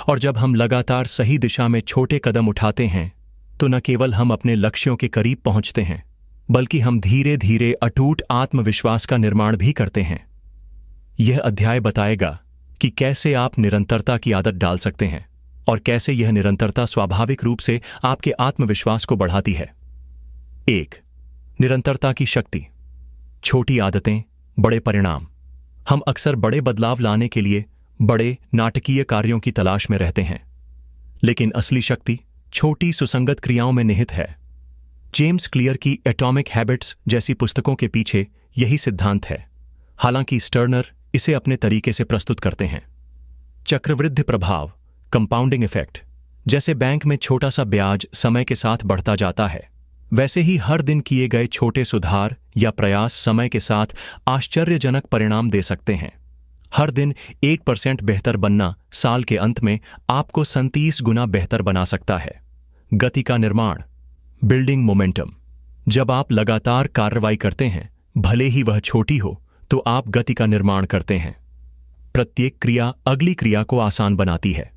Speaker 1: और जब हम लगातार सही दिशा में छोटे कदम उठाते हैं तो न केवल हम अपने लक्ष्यों के करीब पहुंचते हैं, बल्कि हम धीरे धीरे अटूट आत्मविश्वास का निर्माण भी करते हैं। यह अध्याय बताएगा कि कैसे आप निरंतरता की आदत डाल सकते हैं और कैसे यह निरंतरता स्वाभाविक रूप से आपके आत्मविश्वास को बढ़ाती है। 1. निरंतरता की शक्ति। छोटी आदतें, बड़े परिणाम। हम अक्सर बड़े बदलाव लाने के लिए बड़े नाटकीय कार्यों की तलाश में रहते हैं, लेकिन असली शक्ति छोटी सुसंगत क्रियाओं में निहित है। जेम्स क्लियर की एटॉमिक हैबिट्स जैसी पुस्तकों के पीछे यही सिद्धांत है, हालांकि स्टर्नर इसे अपने तरीके से प्रस्तुत करते हैं। चक्रवृद्धि प्रभाव, कंपाउंडिंग इफेक्ट। जैसे बैंक में छोटा सा ब्याज समय के साथ बढ़ता जाता है, वैसे ही हर दिन किए गए छोटे सुधार या प्रयास समय के साथ आश्चर्यजनक परिणाम दे सकते हैं। हर दिन 1% बेहतर बनना साल के अंत में आपको 37 गुना बेहतर बना सकता है। गति का निर्माण, बिल्डिंग मोमेंटम। जब आप लगातार कार्रवाई करते हैं, भले ही वह छोटी हो, तो आप गति का निर्माण करते हैं। प्रत्येक क्रिया अगली क्रिया को आसान बनाती है।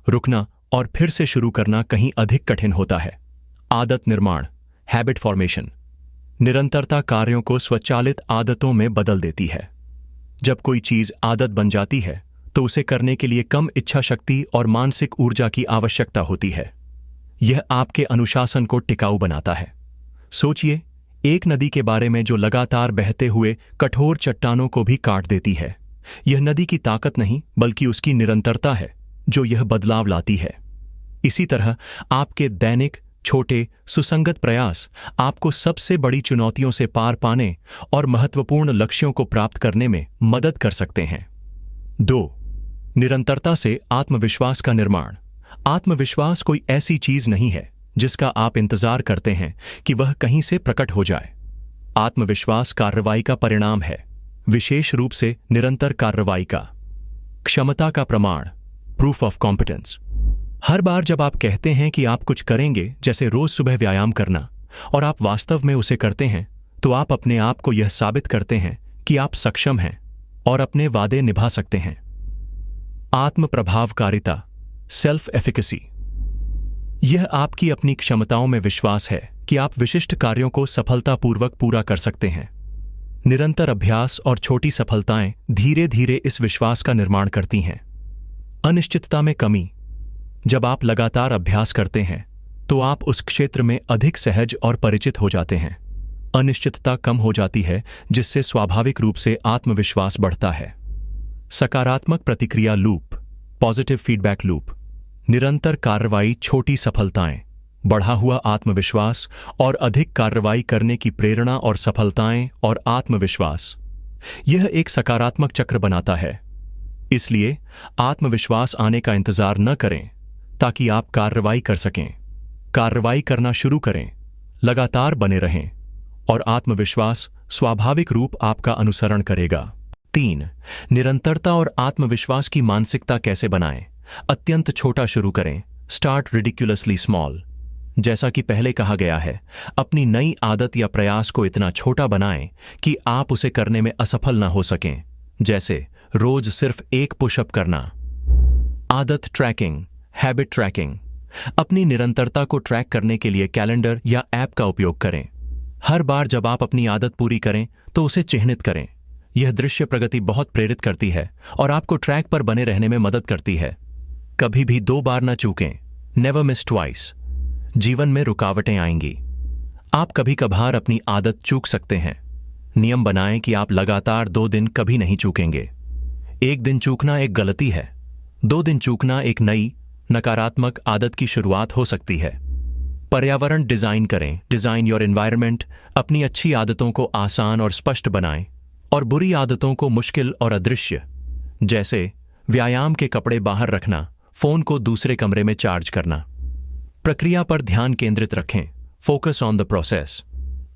Speaker 1: रुकना और फिर से शुरू करना कहीं अधिक कठिन होता है। आदत निर्माण, हैबिट फॉर्मेशन। निरंतरता कार्यों को स्वचालित आदतों में बदल देती है। जब कोई चीज आदत बन जाती है तो उसे करने के लिए कम इच्छा शक्ति और मानसिक ऊर्जा की आवश्यकता होती है। यह आपके अनुशासन को टिकाऊ बनाता है। सोचिए, एक नदी के बारे में जो लगातार बहते हुए कठोर चट्टानों को भी काट देती है। यह नदी की ताकत नहीं, बल्कि उसकी निरंतरता है जो यह बदलाव लाती है। इसी तरह आपके दैनिक छोटे सुसंगत प्रयास आपको सबसे बड़ी चुनौतियों से पार पाने और महत्वपूर्ण लक्ष्यों को प्राप्त करने में मदद कर सकते हैं। 2. निरंतरता से आत्मविश्वास का निर्माण। आत्मविश्वास कोई ऐसी चीज नहीं है जिसका आप इंतजार करते हैं कि वह कहीं से प्रकट हो जाए। आत्मविश्वास कार्रवाई का परिणाम है, विशेष रूप से निरंतर कार्रवाई का। क्षमता का प्रमाण, प्रूफ ऑफ कॉम्पिटेंस। हर बार जब आप कहते हैं कि आप कुछ करेंगे, जैसे रोज सुबह व्यायाम करना, और आप वास्तव में उसे करते हैं, तो आप अपने आप को यह साबित करते हैं कि आप सक्षम हैं और अपने वादे निभा सकते हैं। आत्म प्रभावकारिता, सेल्फ एफिकेसी। यह आपकी अपनी क्षमताओं में विश्वास है कि आप विशिष्ट कार्यों को सफलतापूर्वक पूरा कर सकते हैं। निरंतर अभ्यास और छोटी सफलताएं धीरे धीरे इस विश्वास का निर्माण करती हैं। अनिश्चितता में कमी। जब आप लगातार अभ्यास करते हैं तो आप उस क्षेत्र में अधिक सहज और परिचित हो जाते हैं। अनिश्चितता कम हो जाती है, जिससे स्वाभाविक रूप से आत्मविश्वास बढ़ता है। सकारात्मक प्रतिक्रिया लूप, पॉजिटिव फीडबैक लूप। निरंतर कार्रवाई, छोटी सफलताएं, बढ़ा हुआ आत्मविश्वास और अधिक कार्रवाई करने की प्रेरणा और सफलताएं और आत्मविश्वास। यह एक सकारात्मक चक्र बनाता है। इसलिए आत्मविश्वास आने का इंतजार न करें ताकि आप कार्रवाई कर सकें। कार्रवाई करना शुरू करें, लगातार बने रहें और आत्मविश्वास स्वाभाविक रूप आपका अनुसरण करेगा। 3. निरंतरता और आत्मविश्वास की मानसिकता कैसे बनाएं? अत्यंत छोटा शुरू करें। Start ridiculously small. जैसा कि पहले कहा गया है, अपनी नई आदत या प्रयास को इतना छोटा बनाएं कि आप उसे करने में असफल न हो सकें। जैसे रोज सिर्फ 1 पुशअप करना। आदत ट्रैकिंग, हैबिट ट्रैकिंग। अपनी निरंतरता को ट्रैक करने के लिए कैलेंडर या ऐप का उपयोग करें। हर बार जब आप अपनी आदत पूरी करें तो उसे चिह्नित करें। यह दृश्य प्रगति बहुत प्रेरित करती है और आपको ट्रैक पर बने रहने में मदद करती है। कभी भी 2 बार न चूकें। Never miss twice. जीवन में रुकावटें आएंगी। आप कभी कभार अपनी आदत चूक सकते हैं। नियम बनाएं कि आप लगातार 2 दिन कभी नहीं चूकेंगे। 1 दिन चूकना एक गलती है। 2 दिन चूकना एक नई नकारात्मक आदत की शुरुआत हो सकती है। पर्यावरण डिजाइन करें। Design your environment. अपनी अच्छी आदतों को आसान और स्पष्ट बनाएं और बुरी आदतों को मुश्किल और अदृश्य। जैसे व्यायाम के कपड़े बाहर रखना, फोन को दूसरे कमरे में चार्ज करना। प्रक्रिया पर ध्यान केंद्रित रखें। Focus on the process.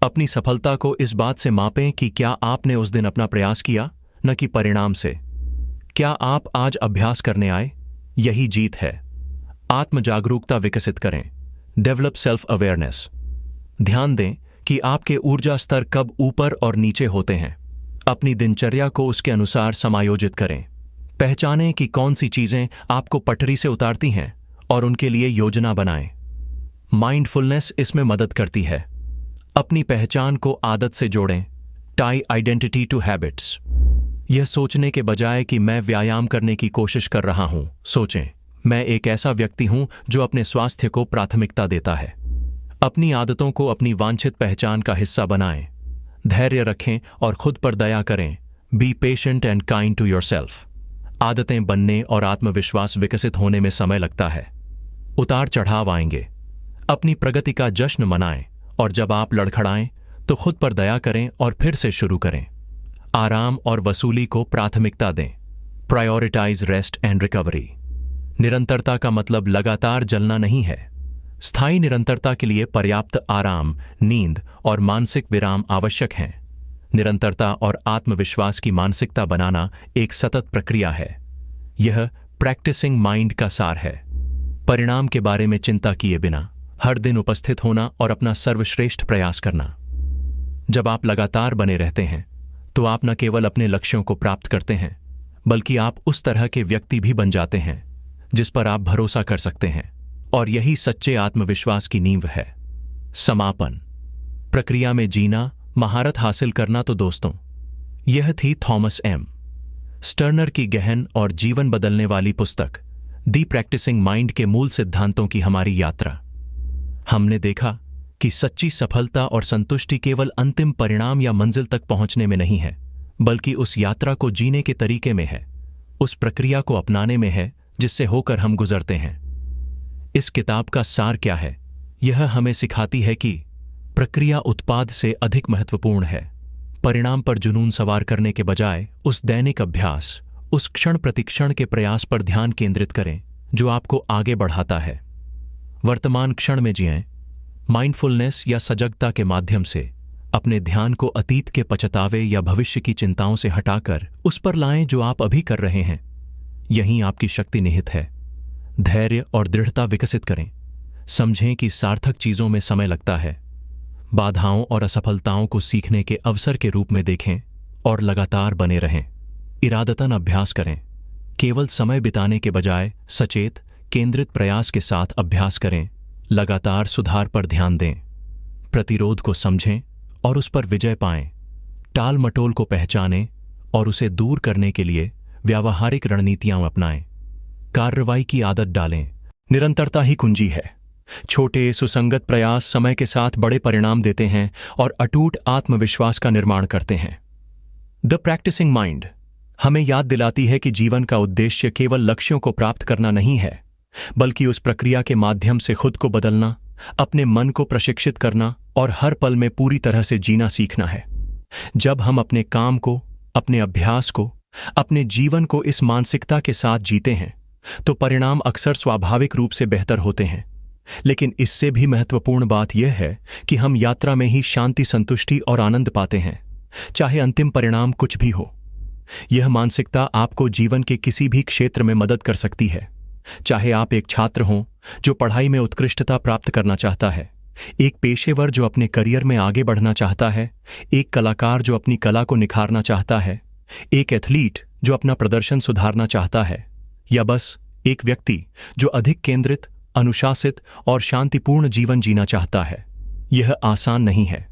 Speaker 1: अपनी सफलता को इस बात से मापें कि क्या आपने उस दिन अपना प्रयास किया, न कि परिणाम से। क्या आप आज अभ्यास करने आए? यही जीत है। आत्म जागरूकता विकसित करें। Develop self awareness. ध्यान दें कि आपके ऊर्जा स्तर कब ऊपर और नीचे होते हैं। अपनी दिनचर्या को उसके अनुसार समायोजित करें। पहचानें कि कौन सी चीजें आपको पटरी से उतारती हैं और उनके लिए योजना बनाएं। माइंडफुलनेस इसमें मदद करती है। अपनी पहचान को आदत से जोड़ें। Tie identity to habits. यह सोचने के बजाय कि मैं व्यायाम करने की कोशिश कर रहा हूं, सोचें, मैं एक ऐसा व्यक्ति हूं जो अपने स्वास्थ्य को प्राथमिकता देता है। अपनी आदतों को अपनी वांछित पहचान का हिस्सा बनाएं। धैर्य रखें और खुद पर दया करें। Be patient and kind to yourself. आदतें बनने और आत्मविश्वास विकसित होने में समय लगता है। उतार चढ़ाव आएंगे। अपनी प्रगति का जश्न मनाएं और जब आप लड़खड़ाएं तो खुद पर दया करें और फिर से शुरू करें। आराम और वसूली को प्राथमिकता दें। Prioritise rest and recovery. निरंतरता का मतलब लगातार जलना नहीं है। स्थायी निरंतरता के लिए पर्याप्त आराम, नींद और मानसिक विराम आवश्यक हैं। निरंतरता और आत्मविश्वास की मानसिकता बनाना एक सतत प्रक्रिया है। यह प्रैक्टिसिंग माइंड का सार है। परिणाम के बारे में चिंता किए बिना हर दिन उपस्थित होना और अपना सर्वश्रेष्ठ प्रयास करना। जब आप लगातार बने रहते हैं तो आप न केवल अपने लक्ष्यों को प्राप्त करते हैं, बल्कि आप उस तरह के व्यक्ति भी बन जाते हैं जिस पर आप भरोसा कर सकते हैं, और यही सच्चे आत्मविश्वास की नींव है। समापन। प्रक्रिया में जीना, महारत हासिल करना। तो दोस्तों, यह थी थॉमस एम स्टर्नर की गहन और जीवन बदलने वाली पुस्तक दी प्रैक्टिसिंग माइंड के मूल सिद्धांतों की हमारी यात्रा। हमने देखा कि सच्ची सफलता और संतुष्टि केवल अंतिम परिणाम या मंजिल तक पहुंचने में नहीं है, बल्कि उस यात्रा को जीने के तरीके में है, उस प्रक्रिया को अपनाने में है जिससे होकर हम गुजरते हैं। इस किताब का सार क्या है? यह हमें सिखाती है कि प्रक्रिया उत्पाद से अधिक महत्वपूर्ण है। परिणाम पर जुनून सवार करने के बजाय उस दैनिक अभ्यास, उस क्षण प्रतिक्षण के प्रयास पर ध्यान केंद्रित करें जो आपको आगे बढ़ाता है। वर्तमान क्षण में जिएं। माइंडफुलनेस या सजगता के माध्यम से अपने ध्यान को अतीत के पछतावे या भविष्य की चिंताओं से हटाकर उस पर लाएं जो आप अभी कर रहे हैं। यहीं आपकी शक्ति निहित है। धैर्य और दृढ़ता विकसित करें। समझें कि सार्थक चीजों में समय लगता है। बाधाओं और असफलताओं को सीखने के अवसर के रूप में देखें और लगातार बने रहें। इरादतन अभ्यास करें। केवल समय बिताने के बजाय सचेत, केंद्रित प्रयास के साथ अभ्यास करें। लगातार सुधार पर ध्यान दें। प्रतिरोध को समझें और उस पर विजय पाएं। टाल मटोल को पहचानें और उसे दूर करने के लिए व्यावहारिक रणनीतियां अपनाएं। कार्रवाई की आदत डालें। निरंतरता ही कुंजी है। छोटे सुसंगत प्रयास समय के साथ बड़े परिणाम देते हैं और अटूट आत्मविश्वास का निर्माण करते हैं। द प्रैक्टिसिंग माइंड हमें याद दिलाती है कि जीवन का उद्देश्य केवल लक्ष्यों को प्राप्त करना नहीं है, बल्कि उस प्रक्रिया के माध्यम से खुद को बदलना, अपने मन को प्रशिक्षित करना और हर पल में पूरी तरह से जीना सीखना है। जब हम अपने काम को, अपने अभ्यास को, अपने जीवन को इस मानसिकता के साथ जीते हैं तो परिणाम अक्सर स्वाभाविक रूप से बेहतर होते हैं। लेकिन इससे भी महत्वपूर्ण बात यह है कि हम यात्रा में ही शांति, संतुष्टि और आनंद पाते हैं, चाहे अंतिम परिणाम कुछ भी हो। यह मानसिकता आपको जीवन के किसी भी क्षेत्र में मदद कर सकती है, चाहे आप एक छात्र हों जो पढ़ाई में उत्कृष्टता प्राप्त करना चाहता है, एक पेशेवर जो अपने करियर में आगे बढ़ना चाहता है, एक कलाकार जो अपनी कला को निखारना चाहता है, एक एथलीट जो अपना प्रदर्शन सुधारना चाहता है, या बस एक व्यक्ति जो अधिक केंद्रित, अनुशासित और शांतिपूर्ण जीवन जीना चाहता है। यह आसान नहीं है।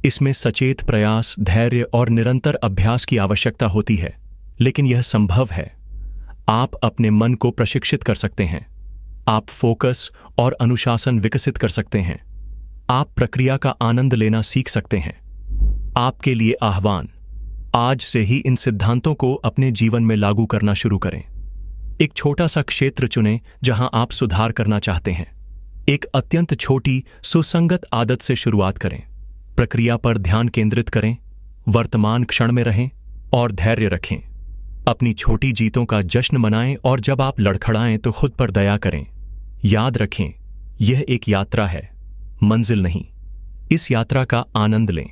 Speaker 1: इसमें सचेत प्रयास, धैर्य और निरंतर अभ्यास की आवश्यकता होती है, लेकिन यह संभव है। आप अपने मन को प्रशिक्षित कर सकते हैं। आप फोकस और अनुशासन विकसित कर सकते हैं। आप प्रक्रिया का आनंद लेना सीख सकते हैं। आपके लिए आह्वान, आज से ही इन सिद्धांतों को अपने जीवन में लागू करना शुरू करें। एक छोटा सा क्षेत्र चुनें जहां आप सुधार करना चाहते हैं। एक अत्यंत छोटी, सुसंगत आदत से शुरुआत करें। प्रक्रिया पर ध्यान केंद्रित करें, वर्तमान क्षण में रहें और धैर्य रखें। अपनी छोटी जीतों का जश्न मनाएं और जब आप लड़खड़ाएं तो खुद पर दया करें। याद रखें, यह एक यात्रा है, मंजिल नहीं। इस यात्रा का आनंद लें।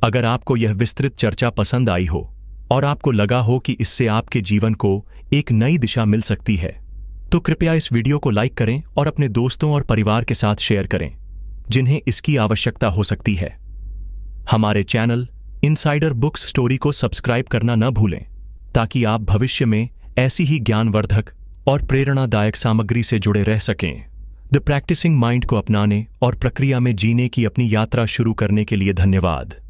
Speaker 1: अगर आपको यह विस्तृत चर्चा पसंद आई हो और आपको लगा हो कि इससे आपके जीवन को एक नई दिशा मिल सकती है, तो कृपया इस वीडियो को लाइक करें और अपने दोस्तों और परिवार के साथ शेयर करें जिन्हें इसकी आवश्यकता हो सकती है। हमारे चैनल इनसाइडर बुक्स स्टोरी को सब्सक्राइब करना न भूलें, ताकि आप भविष्य में ऐसी ही ज्ञानवर्धक और प्रेरणादायक सामग्री से जुड़े रह सकें। द प्रैक्टिसिंग माइंड को अपनाने और प्रक्रिया में जीने की अपनी यात्रा शुरू करने के लिए धन्यवाद।